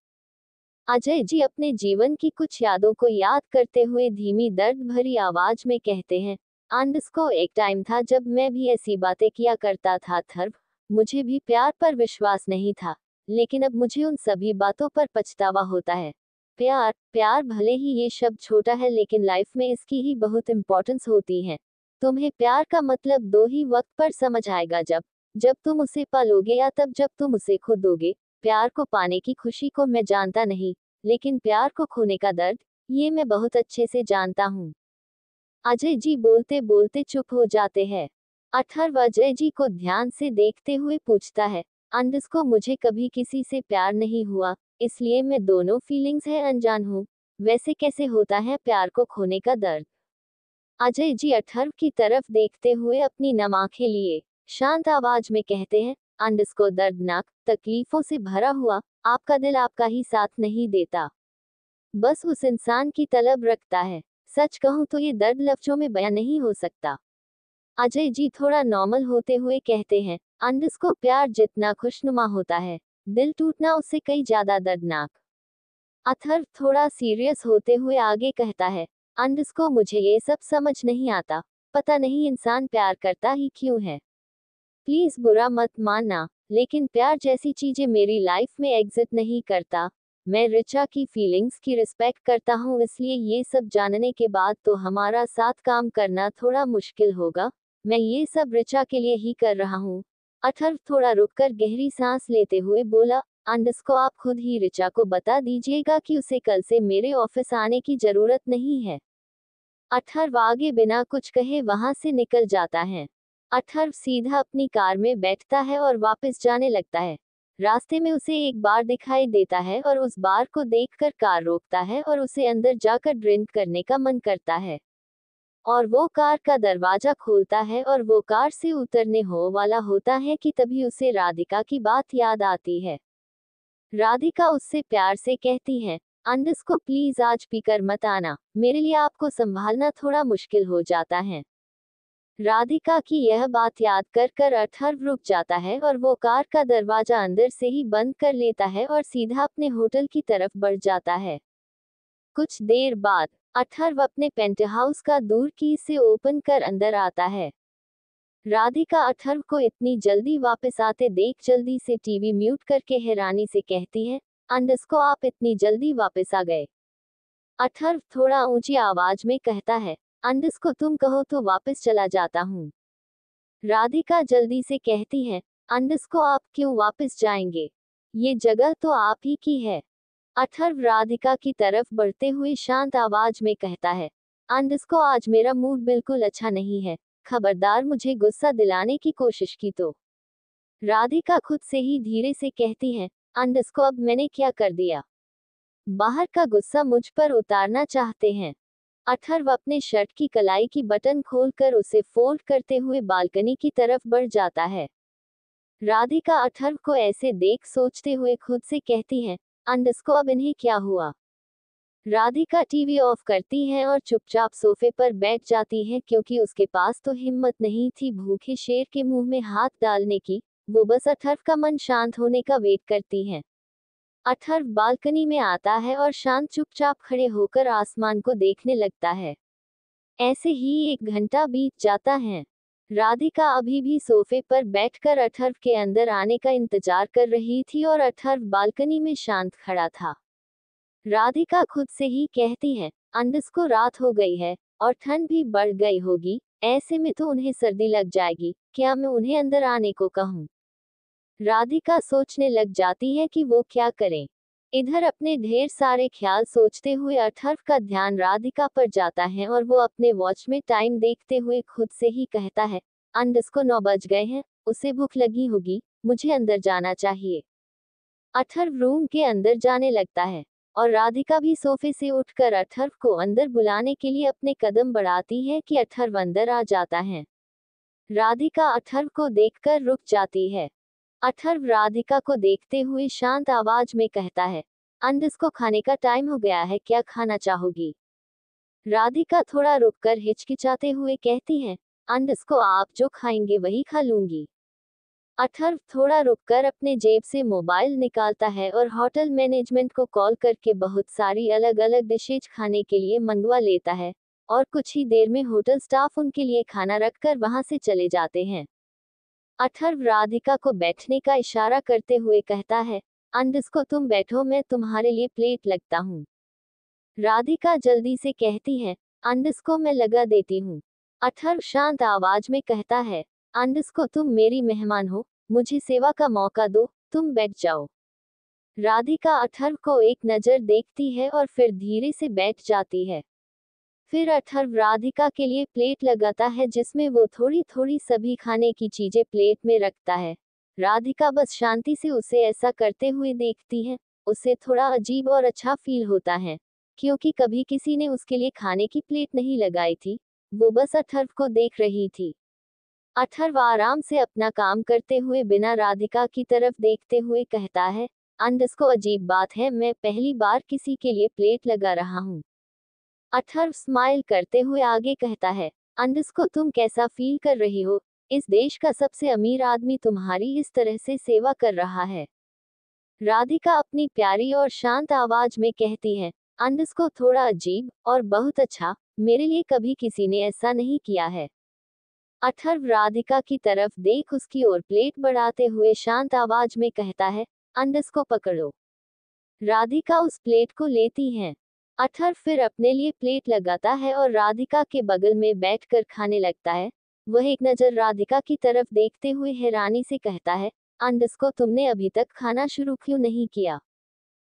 अजय जी अपने जीवन की कुछ यादों को याद करते हुए धीमी दर्द भरी आवाज में कहते हैं, अंडस्को एक टाइम था जब मैं भी ऐसी बातें किया करता था अथर्व। मुझे भी प्यार पर विश्वास नहीं था, लेकिन अब मुझे उन सभी बातों पर पछतावा होता है। प्यार प्यार भले ही ये शब्द छोटा है, लेकिन लाइफ में इसकी ही बहुत इंपॉर्टेंस होती है। तुम्हें प्यार का मतलब दो ही वक्त पर समझ आएगा, जब जब तुम उसे पालोगे या तब जब तुम उसे खो दोगे। प्यार को पाने की खुशी को मैं जानता नहीं, लेकिन प्यार को खोने का दर्द, ये मैं बहुत अच्छे से जानता हूँ। अजय जी बोलते बोलते चुप हो जाते हैं। अथर्व अजय जी को ध्यान से देखते हुए पूछता है, अंडस्को मुझे कभी किसी से प्यार नहीं हुआ, इसलिए मैं दोनों फीलिंग्स है अनजान हूँ। वैसे कैसे होता है प्यार को खोने का दर्द? अजय जी अथर्व की तरफ देखते हुए अपनी नम आंखें लिए शांत आवाज में कहते हैं, अंडस्को दर्दनाक, तकलीफों से भरा हुआ, आपका दिल आपका ही साथ नहीं देता, बस उस इंसान की तलब रखता है। सच कहूं तो ये दर्द लफ्जों में बयां नहीं हो सकता। अजय जी थोड़ा नॉर्मल होते हुए कहते हैं, अंडस्को प्यार जितना खुशनुमा होता है, दिल टूटना उससे कई ज्यादा दर्दनाक। अथर्व थोड़ा सीरियस होते हुए आगे कहता है, अंडस्को मुझे ये सब समझ नहीं आता। पता नहीं इंसान प्यार करता ही क्यों है। प्लीज बुरा मत मानना, लेकिन प्यार जैसी चीजें मेरी लाइफ में एग्जिट नहीं करता। मैं रिचा की फीलिंग्स की रिस्पेक्ट करता हूँ, इसलिए ये सब जानने के बाद तो हमारा साथ काम करना थोड़ा मुश्किल होगा। मैं ये सब रिचा के लिए ही कर रहा हूँ। अथर्व थोड़ा रुककर गहरी सांस लेते हुए बोला, अंडस्को आप खुद ही रिचा को बता दीजिएगा कि उसे कल से मेरे ऑफिस आने की जरूरत नहीं है। अथर्व आगे बिना कुछ कहे वहां से निकल जाता है। अथर्व सीधा अपनी कार में बैठता है और वापस जाने लगता है। रास्ते में उसे एक बार दिखाई देता है और उस बार को देखकर कार रोकता है और उसे अंदर जाकर ड्रिंक करने का मन करता है। और वो कार का दरवाजा खोलता है और वो कार से उतरने हो वाला होता है कि तभी उसे राधिका की बात याद आती है। राधिका उससे प्यार से कहती है, अंडस्को प्लीज आज पीकर मत आना, मेरे लिए आपको संभालना थोड़ा मुश्किल हो जाता है। राधिका की यह बात याद कर कर अथर्व रुक जाता है और वो कार का दरवाजा अंदर से ही बंद कर लेता है और सीधा अपने होटल की तरफ बढ़ जाता है। कुछ देर बाद अथर्व अपने पेंटहाउस का दूर की से ओपन कर अंदर आता है। राधिका अथर्व को इतनी जल्दी वापस आते देख जल्दी से टीवी म्यूट करके हैरानी से कहती है, अंडस्को आप इतनी जल्दी वापस आ गए? अथर्व थोड़ा ऊंची आवाज में कहता है, अंडस्को तुम कहो तो वापस चला जाता हूँ। राधिका जल्दी से कहती है, अंडस्को आप क्यों वापस जाएंगे? ये जगह तो आप ही की है। अथर्व राधिका की तरफ बढ़ते हुए शांत आवाज में कहता है, अंडस्को आज मेरा मूड बिल्कुल अच्छा नहीं है, खबरदार मुझे गुस्सा दिलाने की कोशिश की तो। राधिका खुद से ही धीरे से कहती है, अंडस्को अब मैंने क्या कर दिया? बाहर का गुस्सा मुझ पर उतारना चाहते हैं? अथर्व अपने शर्ट की कलाई की बटन खोलकर उसे फोल्ड करते हुए बालकनी की तरफ बढ़ जाता है। राधिका अथर्व को ऐसे देख सोचते हुए खुद से कहती है, अंडस्को अब इन्हें क्या हुआ? राधिका टीवी ऑफ करती है और चुपचाप सोफे पर बैठ जाती है, क्योंकि उसके पास तो हिम्मत नहीं थी भूखे शेर के मुंह में हाथ डालने की। वो बस अथर्व का मन शांत होने का वेट करती है। अथर्व बालकनी में आता है और शांत चुपचाप खड़े होकर आसमान को देखने लगता है। ऐसे ही 1 घंटा बीत जाता है। राधिका अभी भी सोफे पर बैठकर अथर्व के अंदर आने का इंतजार कर रही थी और अथर्व बालकनी में शांत खड़ा था। राधिका खुद से ही कहती है, अंडस को रात हो गई है और ठंड भी बढ़ गई होगी, ऐसे में तो उन्हें सर्दी लग जाएगी, क्या मैं उन्हें अंदर आने को कहूँ? राधिका सोचने लग जाती है कि वो क्या करें। इधर अपने ढेर सारे ख्याल सोचते हुए अथर्व का ध्यान राधिका पर जाता है और वो अपने वॉच में टाइम देखते हुए खुद से ही कहता है, अंडस को 9 बज गए हैं, उसे भूख लगी होगी, मुझे अंदर जाना चाहिए। अथर्व रूम के अंदर जाने लगता है और राधिका भी सोफे से उठकर अथर्व को अंदर बुलाने के लिए अपने कदम बढ़ाती है कि अथर्व अंदर आ जाता है। राधिका अथर्व को देखकर रुक जाती है। अथर्व राधिका को देखते हुए शांत आवाज में कहता है, अंडस को खाने का टाइम हो गया है, क्या खाना चाहोगी? राधिका थोड़ा रुककर हिचकिचाते हुए कहती है, अंडस को आप जो खाएंगे वही खा लूंगी। अथर्व थोड़ा रुककर अपने जेब से मोबाइल निकालता है और होटल मैनेजमेंट को कॉल करके बहुत सारी अलग अलग डिशेज खाने के लिए मंगवा लेता है और कुछ ही देर में होटल स्टाफ उनके लिए खाना रखकर वहां से चले जाते हैं। अथर्व राधिका को बैठने का इशारा करते हुए कहता है, अंडस को तुम बैठो, मैं तुम्हारे लिए प्लेट लगता हूँ। राधिका जल्दी से कहती है, अंडस को मैं लगा देती हूँ। अथर्व शांत आवाज में कहता है, अंडस को तुम मेरी मेहमान हो, मुझे सेवा का मौका दो, तुम बैठ जाओ। राधिका अथर्व को एक नजर देखती है और फिर धीरे से बैठ जाती है। फिर अथर्व राधिका के लिए प्लेट लगाता है जिसमें वो थोड़ी थोड़ी सभी खाने की चीजें प्लेट में रखता है। राधिका बस शांति से उसे ऐसा करते हुए देखती है। उसे थोड़ा अजीब और अच्छा फील होता है क्योंकि कभी किसी ने उसके लिए खाने की प्लेट नहीं लगाई थी। वो बस अथर्व को देख रही थी। अथर्व आराम से अपना काम करते हुए बिना राधिका की तरफ देखते हुए कहता है, अंडस को अजीब बात है, मैं पहली बार किसी के लिए प्लेट लगा रहा हूँ। अथर्व स्माइल करते हुए आगे कहता है, अंडस को तुम कैसा फील कर रही हो? इस देश का सबसे अमीर आदमी तुम्हारी इस तरह से सेवा कर रहा है। राधिका अपनी प्यारी और शांत आवाज में कहती है, अंडस को थोड़ा अजीब और बहुत अच्छा, मेरे लिए कभी किसी ने ऐसा नहीं किया है। अथर्व राधिका की तरफ देख उसकी ओर प्लेट बढ़ाते हुए शांत आवाज में कहता है, अंडस को पकड़ो। राधिका उस प्लेट को लेती है। अथर्व फिर अपने लिए प्लेट लगाता है और राधिका के बगल में बैठकर खाने लगता है। वह एक नजर राधिका की तरफ देखते हुए हैरानी से कहता है, अंडस को तुमने अभी तक खाना शुरू क्यों नहीं किया?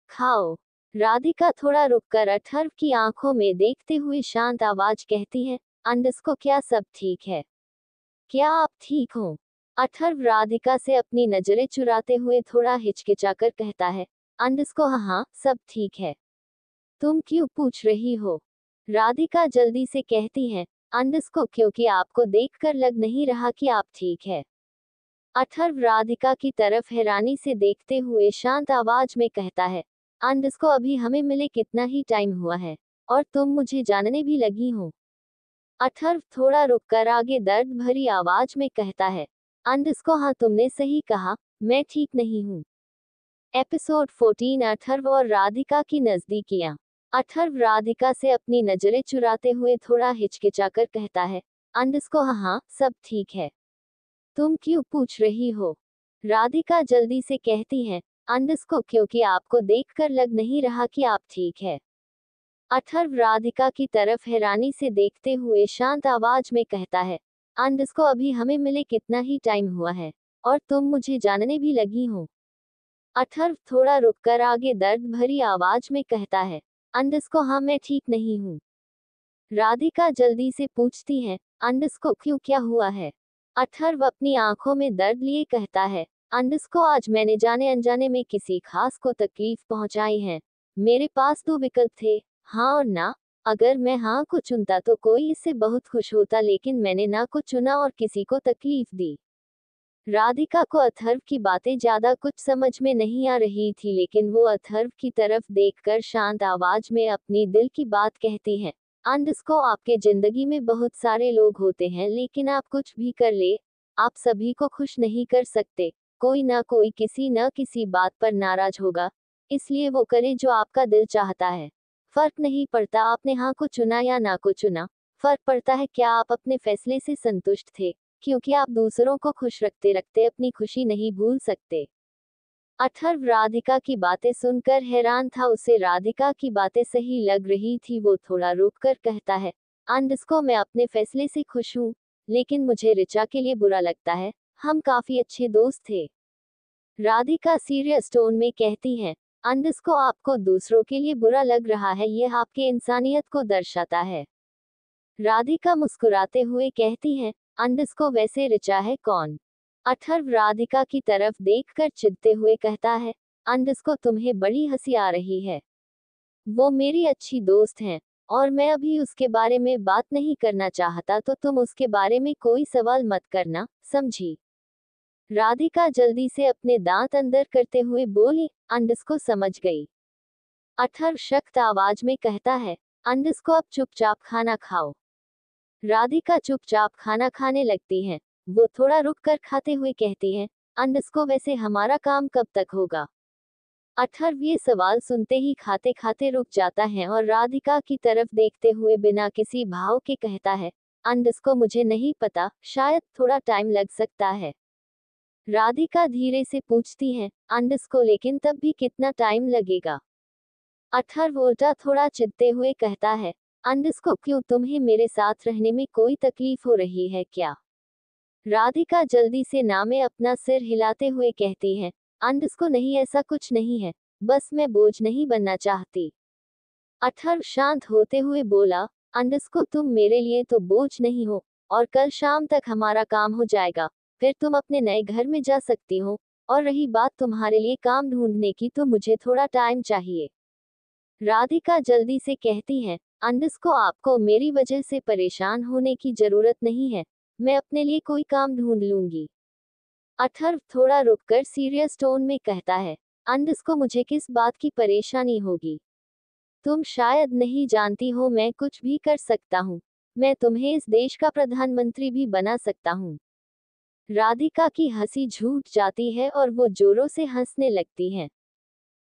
खाओ। राधिका थोड़ा रुककर अथर्व की आंखों में देखते हुए शांत आवाज कहती है, अंडस को क्या सब ठीक है? क्या आप ठीक हो? अथर्व राधिका से अपनी नजरें चुराते हुए थोड़ा हिचकिचाकर कहता है, अंडस को हाँ हाँ सब ठीक है। तुम क्यों पूछ रही हो? राधिका जल्दी से कहती है, अंडस को क्योंकि आपको देखकर लग नहीं रहा कि आप ठीक है। अथर्व राधिका की तरफ हैरानी से देखते हुए शांत आवाज में कहता है, अंडस को अभी हमें मिले कितना ही टाइम हुआ है और तुम मुझे जानने भी लगी हो। अथर्व थोड़ा रुककर आगे दर्द भरी आवाज में कहता है, अंडस को हाँ तुमने सही कहा, मैं ठीक नहीं हूँ। एपिसोड 14 अथर्व और राधिका की नजदीकियां। अथर्व राधिका से अपनी नजरें चुराते हुए थोड़ा हिचकिचाकर कहता है, अंडस को हाँ हाँ सब ठीक है। तुम क्यों पूछ रही हो? राधिका जल्दी से कहती है, अंडस को क्योंकि आपको देखकर लग नहीं रहा कि आप ठीक है। अथर्व राधिका की तरफ हैरानी से देखते हुए शांत आवाज में कहता है, अंडस को अभी हमें मिले कितना ही टाइम हुआ है और तुम मुझे जानने भी लगी हो। अथर्व थोड़ा रुककर आगे दर्द भरी आवाज में कहता है, अंडस को हाँ मैं ठीक नहीं हूँ। राधिका जल्दी से पूछती है, अंडस को क्यों, क्या हुआ है? अथर्व अपनी आंखों में दर्द लिए कहता है, अंडस को आज मैंने जाने अनजाने में किसी खास को तकलीफ पहुंचाई है। मेरे पास दो विकल्प थे, हाँ और ना। अगर मैं हाँ को चुनता तो कोई इससे बहुत खुश होता, लेकिन मैंने ना को चुना और किसी को तकलीफ दी। राधिका को अथर्व की बातें ज्यादा कुछ समझ में नहीं आ रही थी, लेकिन वो अथर्व की तरफ देखकर शांत आवाज में अपनी दिल की बात कहती है, अंडस को आपके जिंदगी में बहुत सारे लोग होते हैं, लेकिन आप कुछ भी कर ले, आप सभी को खुश नहीं कर सकते। कोई ना कोई किसी न किसी बात पर नाराज होगा, इसलिए वो करे जो आपका दिल चाहता है। फर्क नहीं पड़ता आपने हाँ को चुना या ना को चुना, फर्क पड़ता है क्या आप अपने फैसले से संतुष्ट थे। क्योंकि आप दूसरों को खुश रखते रखते अपनी खुशी नहीं भूल सकते। अथर्व राधिका की बातें सुनकर हैरान था। उसे राधिका की बातें सही लग रही थी। वो थोड़ा रुककर कहता है, अंडस्को मैं अपने फैसले से खुश हूँ, लेकिन मुझे ऋचा के लिए बुरा लगता है। हम काफी अच्छे दोस्त थे। राधिका सीरियस टोन में कहती है, अंडस्को आपको दूसरों के लिए बुरा लग रहा है, यह आपके इंसानियत को दर्शाता है। राधिका मुस्कुराते हुए कहती है, अंडस्को वैसे ऋचा है कौन? अथर्व राधिका की तरफ देखकर चिढ़ते हुए कहता है, अंडस्को तुम्हें बड़ी हंसी आ रही है। वो मेरी अच्छी दोस्त हैं, और मैं अभी उसके बारे में बात नहीं करना चाहता, तो तुम उसके बारे में कोई सवाल मत करना, समझी? राधिका जल्दी से अपने दांत अंदर करते हुए बोली, अंडस्को समझ गई। अथर्व सख्त आवाज में कहता है, अंडस्को अब चुपचाप खाना खाओ। राधिका चुपचाप खाना खाने लगती है। वो थोड़ा रुक कर खाते हुए कहती है, अंडस्को वैसे हमारा काम कब तक होगा? अथर्व ये सवाल सुनते ही खाते खाते रुक जाता है और राधिका की तरफ देखते हुए बिना किसी भाव के कहता है, अंडस्को मुझे नहीं पता, शायद थोड़ा टाइम लग सकता है। राधिका धीरे से पूछती है, अंडस्को लेकिन तब भी कितना टाइम लगेगा? अथर्व उल्टा थोड़ा चिढ़ते हुए कहता है, अंडस्को क्यों, तुम्हें मेरे साथ रहने में कोई तकलीफ हो रही है क्या? राधिका जल्दी से ना में अपना सिर हिलाते हुए कहती है, अंडस्को नहीं, ऐसा कुछ नहीं है, बस मैं बोझ नहीं बनना चाहती। अथर्व शांत होते हुए बोला, अंडस्को तुम मेरे लिए तो बोझ नहीं हो, और कल शाम तक हमारा काम हो जाएगा, फिर तुम अपने नए घर में जा सकती हो। और रही बात तुम्हारे लिए काम ढूंढने की, तो मुझे थोड़ा टाइम चाहिए। राधिका जल्दी से कहती है, अंडस्को आपको मेरी वजह से परेशान होने की जरूरत नहीं है, मैं अपने लिए कोई काम ढूंढ लूंगी। अथर्व थोड़ा रुककर सीरियस टोन में कहता है, अंडस्को मुझे किस बात की परेशानी होगी? तुम शायद नहीं जानती हो, मैं कुछ भी कर सकता हूँ। मैं तुम्हें इस देश का प्रधानमंत्री भी बना सकता हूँ। राधिका की हंसी झूठ जाती है और वो जोरों से हंसने लगती है।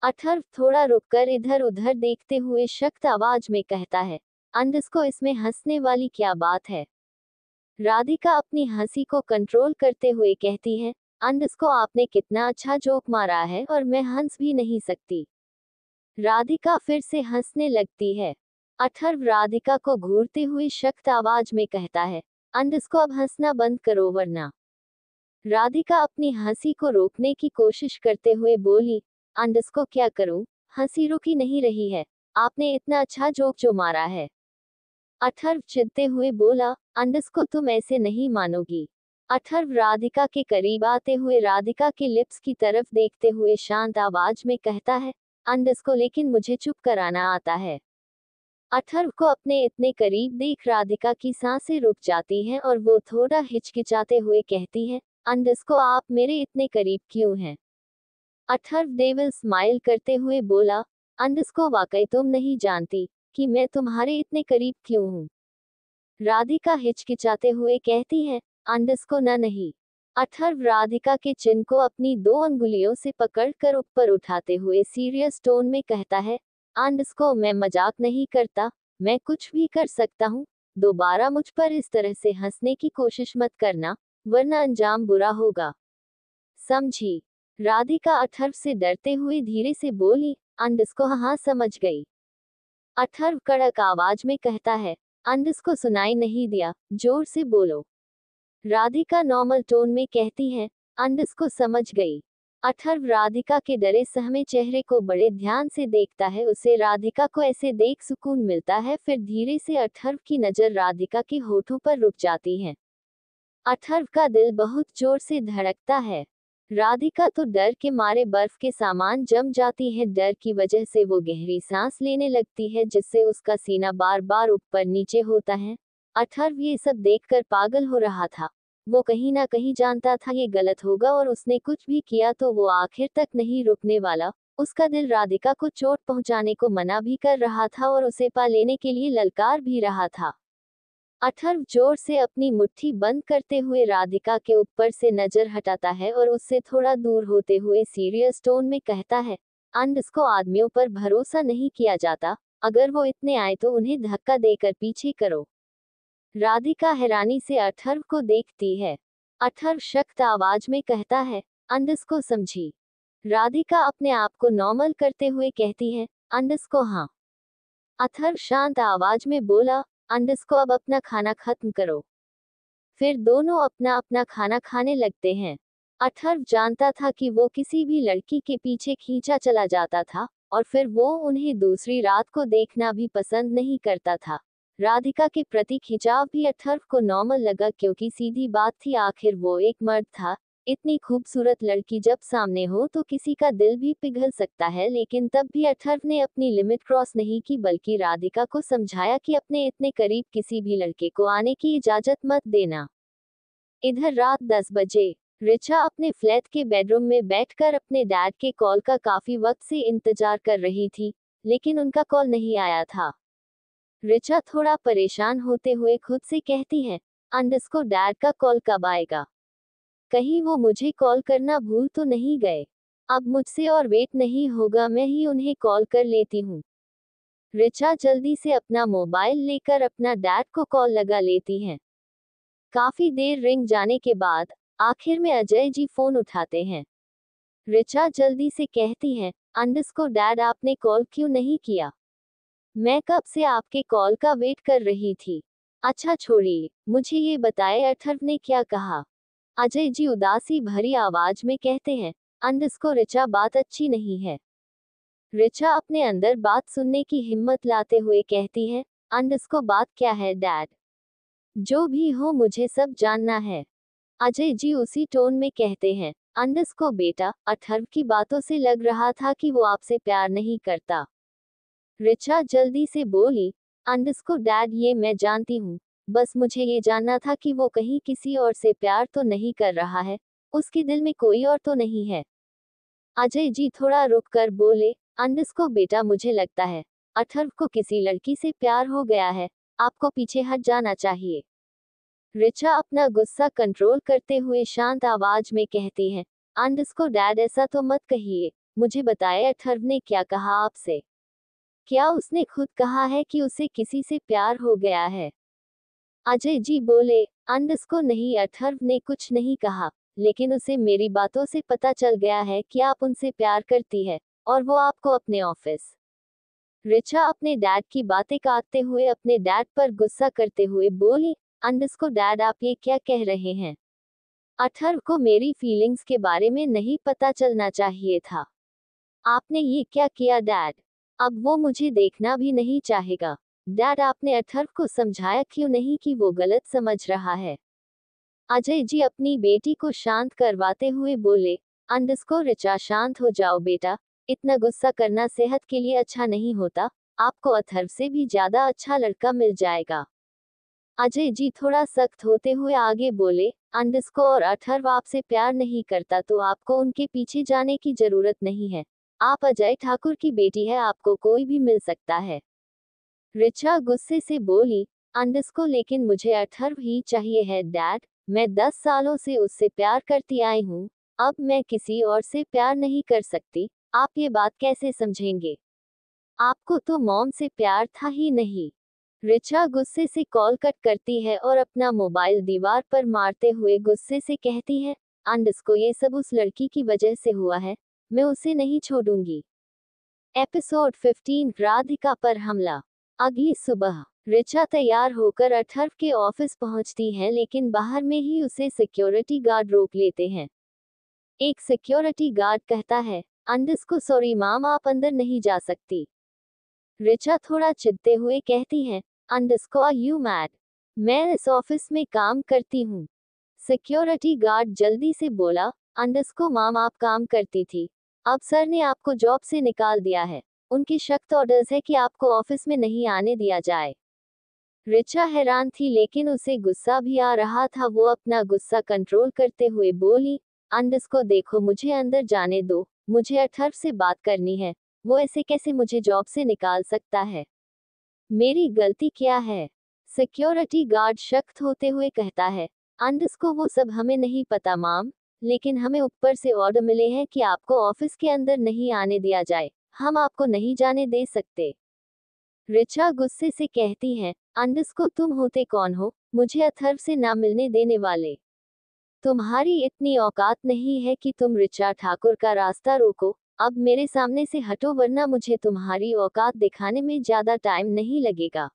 अथर्व थोड़ा रुककर इधर उधर देखते हुए सख्त आवाज में कहता है, अंडस्को इसमें हंसने वाली क्या बात है? राधिका अपनी हंसी को कंट्रोल करते हुए कहती है, अंडस्को आपने कितना अच्छा जोक मारा है, और मैं हंस भी नहीं सकती। राधिका फिर से हंसने लगती है। अथर्व राधिका को घूरते हुए सख्त आवाज में कहता है, अंडस्को अब हंसना बंद करो वरना। राधिका अपनी हंसी को रोकने की कोशिश करते हुए बोली, अंडस्को क्या करूं, हंसी रुक ही नहीं रही है, आपने इतना अच्छा जोक जो मारा है। अथर्व चिढ़ते हुए बोला, अंडस्को तुम ऐसे नहीं मानोगी। अथर्व राधिका के करीब आते हुए राधिका के लिप्स की तरफ देखते हुए शांत आवाज में कहता है, अंडस्को लेकिन मुझे चुप कराना आता है। अथर्व को अपने इतने करीब देख राधिका की सांसें रुक जाती हैं और वो थोड़ा हिचकिचाते हुए कहती है, अंडस्को आप मेरे इतने करीब क्यों हैं? अथर्व डेविल स्माइल करते हुए बोला, अंडस्को वाकई तुम नहीं जानती कि मैं तुम्हारे इतने करीब क्यों हूँ। राधिका हिचकिचाते हुए कहती है, अंडस्को न नहीं। अथर्व राधिका के चिन्ह को अपनी 2 अंगुलियों से पकड़कर ऊपर उठाते हुए सीरियस टोन में कहता है, अंडस्को मैं मजाक नहीं करता, मैं कुछ भी कर सकता हूँ। दोबारा मुझ पर इस तरह से हंसने की कोशिश मत करना, वरना अंजाम बुरा होगा, समझी? राधिका अथर्व से डरते हुए धीरे से बोली, अंडस्को हाँ समझ गई। अथर्व कड़क आवाज में कहता है, अंडस्को सुनाई नहीं दिया, जोर से बोलो। राधिका नॉर्मल टोन में कहती है, अंडस्को समझ गई। अथर्व राधिका के डरे सहमे चेहरे को बड़े ध्यान से देखता है। उसे राधिका को ऐसे देख सुकून मिलता है। फिर धीरे से अथर्व की नजर राधिका के होठों पर रुक जाती है। अथर्व का दिल बहुत जोर से धड़कता है। राधिका तो डर के मारे बर्फ के सामान जम जाती है। डर की वजह से वो गहरी सांस लेने लगती है, जिससे उसका सीना बार बार ऊपर नीचे होता है। अथर्व ये सब देखकर पागल हो रहा था। वो कहीं ना कहीं जानता था ये गलत होगा, और उसने कुछ भी किया तो वो आखिर तक नहीं रुकने वाला। उसका दिल राधिका को चोट पहुंचाने को मना भी कर रहा था और उसे पा लेने के लिए ललकार भी रहा था। अथर्व जोर से अपनी मुट्ठी बंद करते हुए राधिका के ऊपर से नजर हटाता है और उससे थोड़ा दूर होते हुए सीरियस टोन में कहता है, अंडस्को आदमियों पर भरोसा नहीं किया जाता, अगर वो इतने आए तो उन्हें धक्का देकर पीछे करो। राधिका हैरानी से अथर्व को देखती है। अथर्व शक्त आवाज में कहता है, अंडस को समझी। राधिका अपने आप को नॉर्मल करते हुए कहती है, अंडस को हाँ। अथर्व शांत आवाज में बोला, अंडस को अब अपना खाना खत्म करो। फिर दोनों अपना अपना खाना खाने लगते हैं। अथर्व जानता था कि वो किसी भी लड़की के पीछे खींचा चला जाता था, और फिर वो उन्हें दूसरी रात को देखना भी पसंद नहीं करता था। राधिका के प्रति खिंचाव भी अथर्व को नॉर्मल लगा, क्योंकि सीधी बात थी, आखिर वो एक मर्द था। इतनी खूबसूरत लड़की जब सामने हो तो किसी का दिल भी पिघल सकता है, लेकिन तब भी अथर्व ने अपनी लिमिट क्रॉस नहीं की, बल्कि राधिका को समझाया कि अपने इतने करीब किसी भी लड़के को आने की इजाजत मत देना। इधर रात 10 बजे रिचा अपने फ्लैट के बेडरूम में बैठकर अपने डैड के कॉल का काफी वक्त से इंतजार कर रही थी, लेकिन उनका कॉल नहीं आया था। रिचा थोड़ा परेशान होते हुए खुद से कहती है, अंडस को डैड का कॉल कब आएगा? कहीं वो मुझे कॉल करना भूल तो नहीं गए? अब मुझसे और वेट नहीं होगा, मैं ही उन्हें कॉल कर लेती हूँ। रिचा जल्दी से अपना मोबाइल लेकर अपना डैड को कॉल लगा लेती हैं। काफी देर रिंग जाने के बाद आखिर में अजय जी फोन उठाते हैं। रिचा जल्दी से कहती है, अंडस को डैड आपने कॉल क्यों नहीं किया? मैं कब से आपके कॉल का वेट कर रही थी। अच्छा छोड़िए, मुझे ये बताए अथर्व ने क्या कहा? अजय जी उदासी भरी आवाज में कहते हैं, अंडस को रिचा बात अच्छी नहीं है। रिचा अपने अंदर बात सुनने की हिम्मत लाते हुए कहती है, अंडस को बात क्या है डैड? जो भी हो मुझे सब जानना है। अजय जी उसी टोन में कहते हैं, अंडस को बेटा, अथर्व की बातों से लग रहा था कि वो आपसे प्यार नहीं करता। रिचा जल्दी से बोली, अंडस को डैड ये मैं जानती हूँ, बस मुझे ये जानना था कि वो कहीं किसी और से प्यार तो नहीं कर रहा है, उसके दिल में कोई और तो नहीं है। अजय जी थोड़ा रुक कर बोले, अंडस को बेटा मुझे लगता है अथर्व को किसी लड़की से प्यार हो गया है, आपको पीछे हट जाना चाहिए। रिचा अपना गुस्सा कंट्रोल करते हुए शांत आवाज में कहती है, अंडस को डैड ऐसा तो मत कहिए, मुझे बताए अथर्व ने क्या कहा आपसे? क्या उसने खुद कहा है कि उसे किसी से प्यार हो गया है? अजय जी बोले, अंडस को नहीं, अथर्व ने कुछ नहीं कहा, लेकिन उसे मेरी बातों से पता चल गया है कि आप उनसे प्यार करती है, और वो आपको अपने ऑफिस। रिचा अपने डैड की बातें काटते हुए अपने डैड पर गुस्सा करते हुए बोली, अंडस को डैड आप ये क्या कह रहे हैं? अथर्व को मेरी फीलिंग्स के बारे में नहीं पता चलना चाहिए था। आपने ये क्या किया डैड? अब वो मुझे देखना भी नहीं चाहेगा। डैड आपने अथर्व को समझाया क्यों नहीं कि वो गलत समझ रहा है? अजय जी अपनी बेटी को शांत करवाते हुए बोले, अंडस को रिचा शांत हो जाओ बेटा, इतना गुस्सा करना सेहत के लिए अच्छा नहीं होता, आपको अथर्व से भी ज्यादा अच्छा लड़का मिल जाएगा। अजय जी थोड़ा सख्त होते हुए आगे बोले, अंडस को और अथर्व आपसे प्यार नहीं करता तो आपको उनके पीछे जाने की जरूरत नहीं है। आप अजय ठाकुर की बेटी है, आपको कोई भी मिल सकता है। रिचा गुस्से से बोली, अंडस को लेकिन मुझे अथर्व ही चाहिए है डैड, मैं 10 सालों से उससे प्यार करती आई हूँ, अब मैं किसी और से प्यार नहीं कर सकती, आप ये बात कैसे समझेंगे? आपको तो मॉम से प्यार था ही नहीं। रिचा गुस्से से कॉल कट करती है और अपना मोबाइल दीवार पर मारते हुए गुस्से से कहती है, अंडस को ये सब उस लड़की की वजह से हुआ है, मैं उसे नहीं छोड़ूंगी। एपिसोड 15 राधिका पर हमला। अगली सुबह रिचा तैयार होकर अथर्व के ऑफिस पहुंचती है, लेकिन बाहर में ही उसे सिक्योरिटी गार्ड रोक लेते हैं। एक सिक्योरिटी गार्ड कहता है, अंडस को सॉरी मैम, आप अंदर नहीं जा सकती। रिचा थोड़ा चिढ़ते हुए कहती है, अंडस को आर यू मैड? मैं इस ऑफिस में काम करती हूँ। सिक्योरिटी गार्ड जल्दी से बोला, अंडस को मैम आप काम करती थी, अब सर ने आपको जॉब से निकाल दिया है, उनकी सख्त ऑर्डर्स है कि आपको ऑफिस में नहीं आने दिया जाए। रिचा हैरान थी, लेकिन उसे गुस्सा भी आ रहा था। वो अपना गुस्सा कंट्रोल करते हुए बोली, अंडस को देखो, मुझे अंदर जाने दो, मुझे अथर्व से बात करनी है, वो ऐसे कैसे मुझे जॉब से निकाल सकता है? मेरी गलती क्या है? सिक्योरिटी गार्ड सख्त होते हुए कहता है, अंडस को वो सब हमें नहीं पता मैम, लेकिन हमें ऊपर से ऑर्डर मिले हैं कि आपको ऑफिस के अंदर नहीं आने दिया जाए, हम आपको नहीं जाने दे सकते। ऋचा गुस्से से कहती है, अंडस्को तुम होते कौन हो, मुझे अथर्व से ना मिलने देने वाले। तुम्हारी इतनी औकात नहीं है कि तुम ऋचा ठाकुर का रास्ता रोको। अब मेरे सामने से हटो वरना मुझे तुम्हारी औकात दिखाने में ज्यादा टाइम नहीं लगेगा।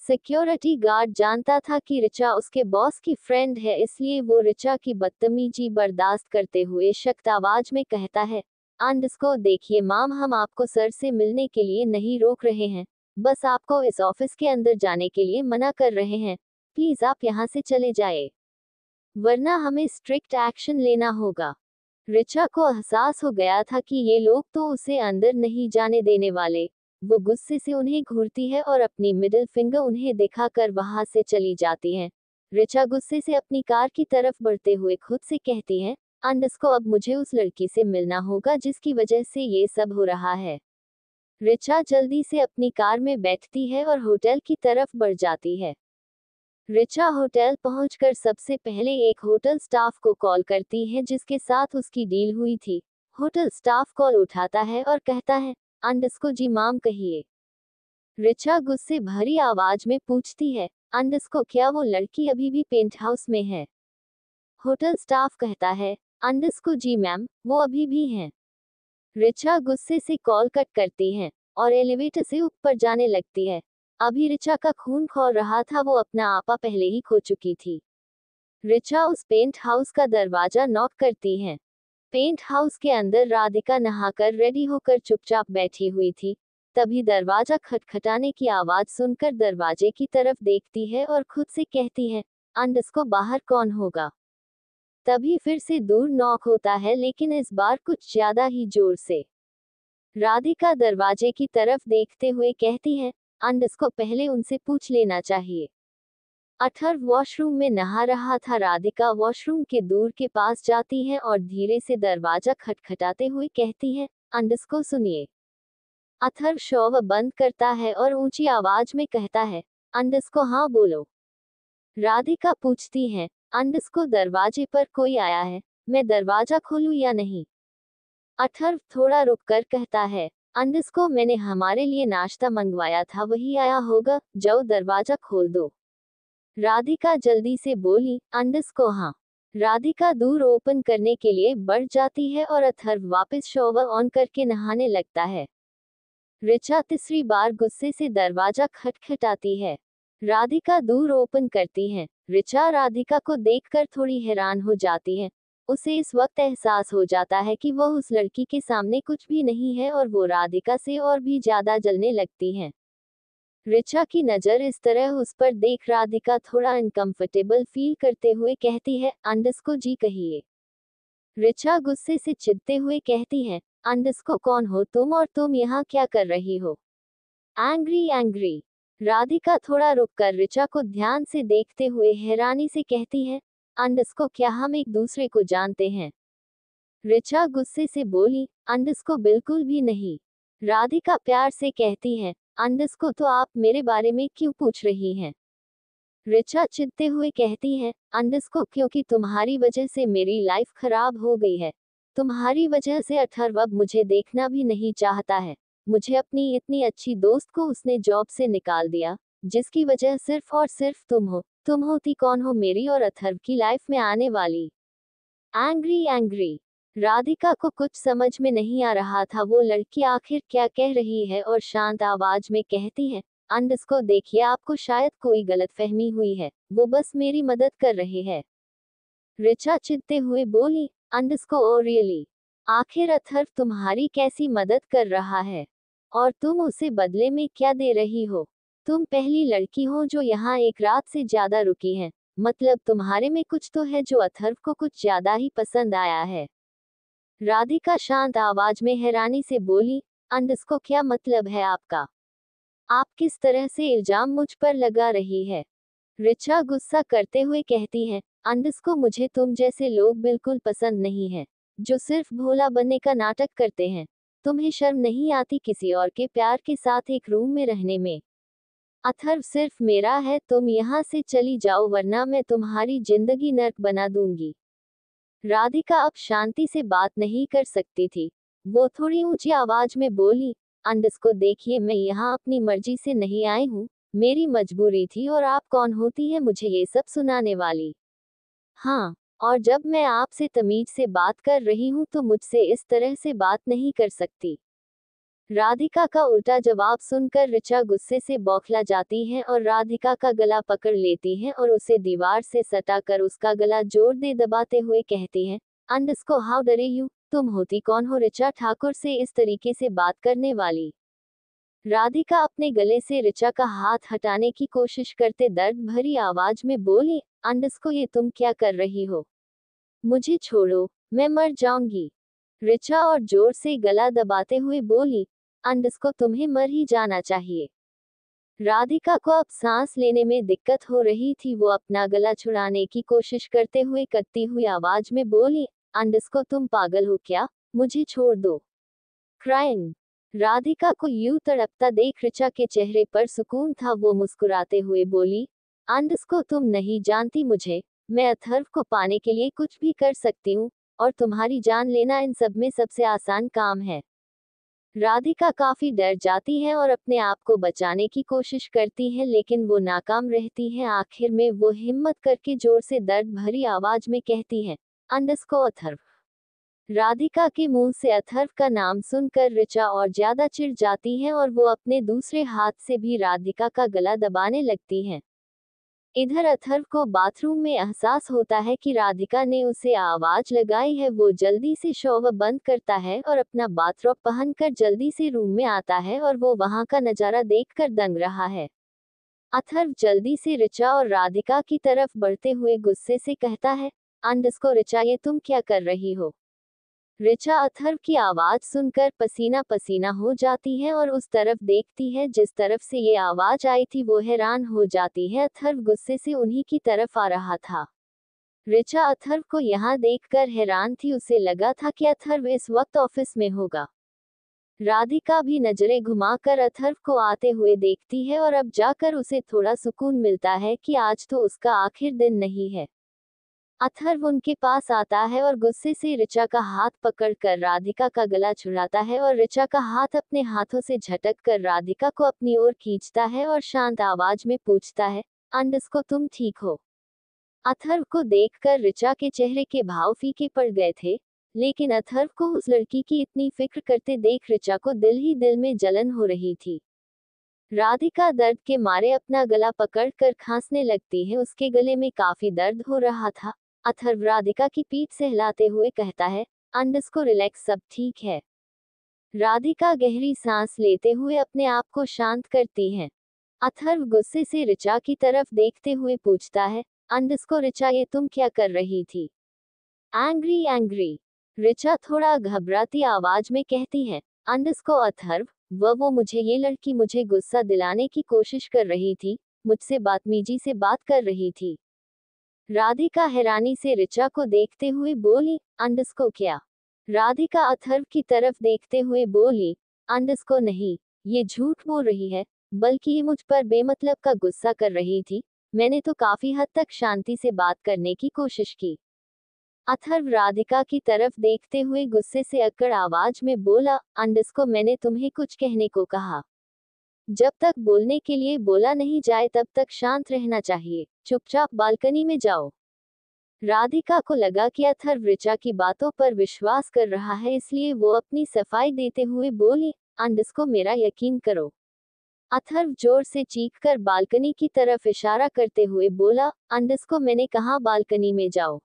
सिक्योरिटी गार्ड जानता था कि ऋचा उसके बॉस की फ्रेंड है, इसलिए वो ऋचा की बदतमीजी बर्दाश्त करते हुए सख्त आवाज में कहता है, अंडस्को देखिए माम, हम आपको सर से मिलने के लिए नहीं रोक रहे हैं, बस आपको इस ऑफिस के अंदर जाने के लिए मना कर रहे हैं। प्लीज आप यहाँ से चले जाए, वरना हमें स्ट्रिक्ट एक्शन लेना होगा। ऋचा को एहसास हो गया था कि ये लोग तो उसे अंदर नहीं जाने देने वाले। वो गुस्से से उन्हें घूरती है और अपनी मिडिल फिंगर उन्हें दिखाकर वहां से चली जाती है। ऋचा गुस्से से अपनी कार की तरफ बढ़ते हुए खुद से कहती है, अंडस्को अब मुझे उस लड़की से मिलना होगा जिसकी वजह से ये सब हो रहा है। ऋचा जल्दी से अपनी कार में बैठती है और होटल की तरफ बढ़ जाती है। ऋचा होटल पहुंचकर सबसे पहले एक होटल स्टाफ को कॉल करती है जिसके साथ उसकी डील हुई थी। होटल स्टाफ कॉल उठाता है और कहता है, अंडस्को जी माम कहिए। ऋचा गुस्से भरी आवाज में पूछती है, अंडस्को क्या वो लड़की अभी भी पेंट हाउस में है? होटल स्टाफ कहता है, अंडस्को जी मैम, वो अभी भी हैं। ऋचा गुस्से से कॉल कट करती है और एलिवेटर से ऊपर जाने लगती है। अभी ऋचा का खून खौल रहा था, वो अपना आपा पहले ही खो चुकी थी। ऋचा उस पेंट हाउस का दरवाजा नॉक करती है। पेंट हाउस के अंदर राधिका नहाकर रेडी होकर चुपचाप बैठी हुई थी। तभी दरवाजा खटखटाने की आवाज सुनकर दरवाजे की तरफ देखती है और खुद से कहती है, अंडस्को बाहर कौन होगा? तभी फिर से दूर नॉक होता है, लेकिन इस बार कुछ ज्यादा ही जोर से। राधिका दरवाजे की तरफ देखते हुए कहती है, अंडस्को पहले उनसे पूछ लेना चाहिए। अथर्व वॉशरूम में नहा रहा था। राधिका वॉशरूम के दूर के पास जाती है और धीरे से दरवाजा खटखटाते हुए कहती है, अंडस्को सुनिए। अथर्व शॉवर बंद करता है और ऊंची आवाज में कहता है, अंडस्को हाँ बोलो। राधिका पूछती है, अंडस्को दरवाजे पर कोई आया है, मैं दरवाजा खोलूं या नहीं? अथर्व थोड़ा रुककर कहता है, अंडस्को मैंने हमारे लिए नाश्ता मंगवाया था, वही आया होगा, जाओ दरवाजा खोल दो। राधिका जल्दी से बोली, अंडस्को हाँ। राधिका दूर ओपन करने के लिए बढ़ जाती है और अथर्व वापस शॉवर ऑन करके नहाने लगता है। ऋचा तीसरी बार गुस्से से दरवाजा खटखटाती है। राधिका दूर ओपन करती है। ऋचा राधिका को देखकर थोड़ी हैरान हो जाती है। उसे इस वक्त एहसास हो जाता है कि वह उस लड़की के सामने कुछ भी नहीं है और वो राधिका से और भी ज्यादा जलने लगती है। ऋचा की नजर इस तरह उस पर देख राधिका थोड़ा अनकंफर्टेबल फील करते हुए कहती है, अंडस्को जी कहिए। ऋचा गुस्से से चिढ़ते हुए कहती है, अंडस्को कौन हो तुम और तुम यहाँ क्या कर रही हो? एंग्री। राधिका थोड़ा रुककर ऋचा को ध्यान से देखते हुए हैरानी से कहती है, अंडस्को क्या हम एक दूसरे को जानते हैं? ऋचा गुस्से से बोली, अंडस्को बिल्कुल भी नहीं। राधिका प्यार से कहती है, अंडस्को तो आप मेरे बारे में क्यों पूछ रही हैं? ऋचा चिढ़ते हुए कहती है, अंडस्को क्योंकि तुम्हारी वजह से मेरी लाइफ खराब हो गई है। तुम्हारी वजह से अथर्व अब मुझे देखना भी नहीं चाहता है। मुझे अपनी इतनी अच्छी दोस्त को उसने जॉब से निकाल दिया, जिसकी वजह सिर्फ और सिर्फ तुम हो। तुम होती कौन हो मेरी और अथर्व की लाइफ में आने वाली? एंग्री। राधिका को कुछ समझ में नहीं आ रहा था वो लड़की आखिर क्या कह रही है और शांत आवाज में कहती है, अंडस्को देखिए आपको शायद कोई गलतफहमी हुई है, वो बस मेरी मदद कर रहे हैं। ऋचा चिढ़ते हुए बोली, अंडस्को ओ रियली? आखिर अथर्व तुम्हारी कैसी मदद कर रहा है? और तुम उसे बदले में क्या दे रही हो? तुम पहली लड़की हो जो यहाँ एक रात से ज्यादा रुकी है, मतलब तुम्हारे में कुछ तो है जो अथर्व को कुछ ज्यादा ही पसंद आया है। राधिका शांत आवाज में हैरानी से बोली, अंडस्को क्या मतलब है आपका? आप किस तरह से इल्जाम मुझ पर लगा रही है? ऋचा गुस्सा करते हुए कहती है, अंडस्को मुझे तुम जैसे लोग बिल्कुल पसंद नहीं है, जो सिर्फ भोला बनने का नाटक करते हैं। तुम्हें शर्म नहीं आती किसी और के प्यार के साथ एक रूम में रहने में? अथर्व सिर्फ मेरा है, तुम यहाँ से चली जाओ वरना मैं तुम्हारी जिंदगी नर्क बना दूंगी। राधिका अब शांति से बात नहीं कर सकती थी। वो थोड़ी ऊंची आवाज में बोली, अंडस्को देखिए, मैं यहाँ अपनी मर्जी से नहीं आई हूँ, मेरी मजबूरी थी, और आप कौन होती है मुझे ये सब सुनाने वाली? हाँ, और जब मैं आपसे तमीज से बात कर रही हूँ तो मुझसे इस तरह से बात नहीं कर सकती। राधिका का उल्टा जवाब सुनकर ऋचा गुस्से से बौखला जाती है और राधिका का गला पकड़ लेती है और उसे दीवार से सटाकर उसका गला जोर दे दबाते हुए कहती है, अंडस्को हाउ डरे यू, तुम होती कौन हो ऋचा ठाकुर से इस तरीके से बात करने वाली? राधिका अपने गले से ऋचा का हाथ हटाने की कोशिश करते दर्द भरी आवाज में बोली, अंडस्को ये तुम क्या कर रही हो? मुझे छोड़ो, मैं मर जाऊंगी। ऋचा और जोर से गला दबाते हुए बोली, अंडस्को तुम्हें मर ही जाना चाहिए। राधिका को अब सांस लेने में दिक्कत हो रही थी, वो अपना गला छुड़ाने की कोशिश करते हुए कतती हुई आवाज में बोली, अंडस्को तुम पागल हो क्या, मुझे छोड़ दो। क्राइंग। राधिका को यूं तड़पता देख ऋचा के चेहरे पर सुकून था, वो मुस्कुराते हुए बोली, अंडस्को तुम नहीं जानती मुझे, मैं अथर्व को पाने के लिए कुछ भी कर सकती हूँ, और तुम्हारी जान लेना इन सब में सबसे आसान काम है। राधिका काफी डर जाती है और अपने आप को बचाने की कोशिश करती है, लेकिन वो नाकाम रहती है। आखिर में वो हिम्मत करके जोर से दर्द भरी आवाज में कहती है, अंडस्को अथर्व। राधिका के मुंह से अथर्व का नाम सुनकर ऋचा और ज्यादा चिढ़ जाती है और वो अपने दूसरे हाथ से भी राधिका का गला दबाने लगती है। इधर अथर्व को बाथरूम में एहसास होता है कि राधिका ने उसे आवाज लगाई है। वो जल्दी से शॉवर बंद करता है और अपना बाथरोब पहनकर जल्दी से रूम में आता है और वो वहां का नजारा देखकर दंग रहा है। अथर्व जल्दी से ऋचा और राधिका की तरफ बढ़ते हुए गुस्से से कहता है, अंडस्को ऋचा ये तुम क्या कर रही हो? ऋचा अथर्व की आवाज सुनकर पसीना पसीना हो जाती है और उस तरफ देखती है जिस तरफ से ये आवाज आई थी। वो हैरान हो जाती है, अथर्व गुस्से से उन्हीं की तरफ आ रहा था। ऋचा अथर्व को यहाँ देखकर हैरान थी, उसे लगा था कि अथर्व इस वक्त ऑफिस में होगा। राधिका भी नजरें घुमाकर अथर्व को आते हुए देखती है और अब जाकर उसे थोड़ा सुकून मिलता है कि आज तो उसका आखिर दिन नहीं है। अथर्व उनके पास आता है और गुस्से से ऋचा का हाथ पकड़कर राधिका का गला छुड़ाता है और ऋचा का हाथ अपने हाथों से झटक कर राधिका को अपनी ओर खींचता है और शांत आवाज में पूछता है, अंडस्को तुम ठीक हो? अथर्व को देखकर ऋचा के चेहरे के भाव फीके पड़ गए थे, लेकिन अथर्व को उस लड़की की इतनी फिक्र करते देख ऋचा को दिल ही दिल में जलन हो रही थी। राधिका दर्द के मारे अपना गला पकड़कर खांसने लगती है, उसके गले में काफी दर्द हो रहा था। अथर्व राधिका की पीठ से हिलाते हुए कहता है, अंडस्को रिलैक्स, सब ठीक है। राधिका गहरी सांस लेते हुए अपने आप को शांत करती है। अथर्व गुस्से से ऋचा की तरफ देखते हुए पूछता है, अंडस्को ऋचा ये तुम क्या कर रही थी? Angry angry. ऋचा थोड़ा घबराती आवाज में कहती है, अंडस्को अथर्व, वो मुझे ये लड़की मुझे गुस्सा दिलाने की कोशिश कर रही थी, मुझसे बदतमीजी से बात कर रही थी। राधिका हैरानी से ऋचा को देखते हुए बोली, अंडस्को क्या? राधिका अथर्व की तरफ देखते हुए बोली, अंडस्को नहीं, ये झूठ बोल रही है, बल्कि ये मुझ पर बेमतलब का गुस्सा कर रही थी। मैंने तो काफी हद तक शांति से बात करने की कोशिश की। अथर्व राधिका की तरफ देखते हुए गुस्से से अकड़ आवाज में बोला, अंडस्को मैंने तुम्हें कुछ कहने को कहा। जब तक बोलने के लिए बोला नहीं जाए तब तक शांत रहना चाहिए, चुपचाप बालकनी में जाओ। राधिका को लगा कि अथर्व ऋचा की बातों पर विश्वास कर रहा है, इसलिए वो अपनी सफाई देते हुए बोली, अंडस्को मेरा यकीन करो। अथर्व जोर से चीखकर बालकनी की तरफ इशारा करते हुए बोला, अंडस्को मैंने कहा बालकनी में जाओ।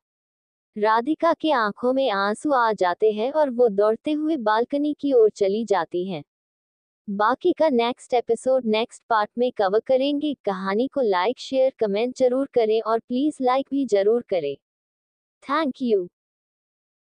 राधिका के आंखों में आंसू आ जाते हैं और वो दौड़ते हुए बालकनी की ओर चली जाती हैं। बाकी का नेक्स्ट एपिसोड नेक्स्ट पार्ट में कवर करेंगे। कहानी को लाइक शेयर कमेंट जरूर करें और प्लीज लाइक भी जरूर करें। Thank you.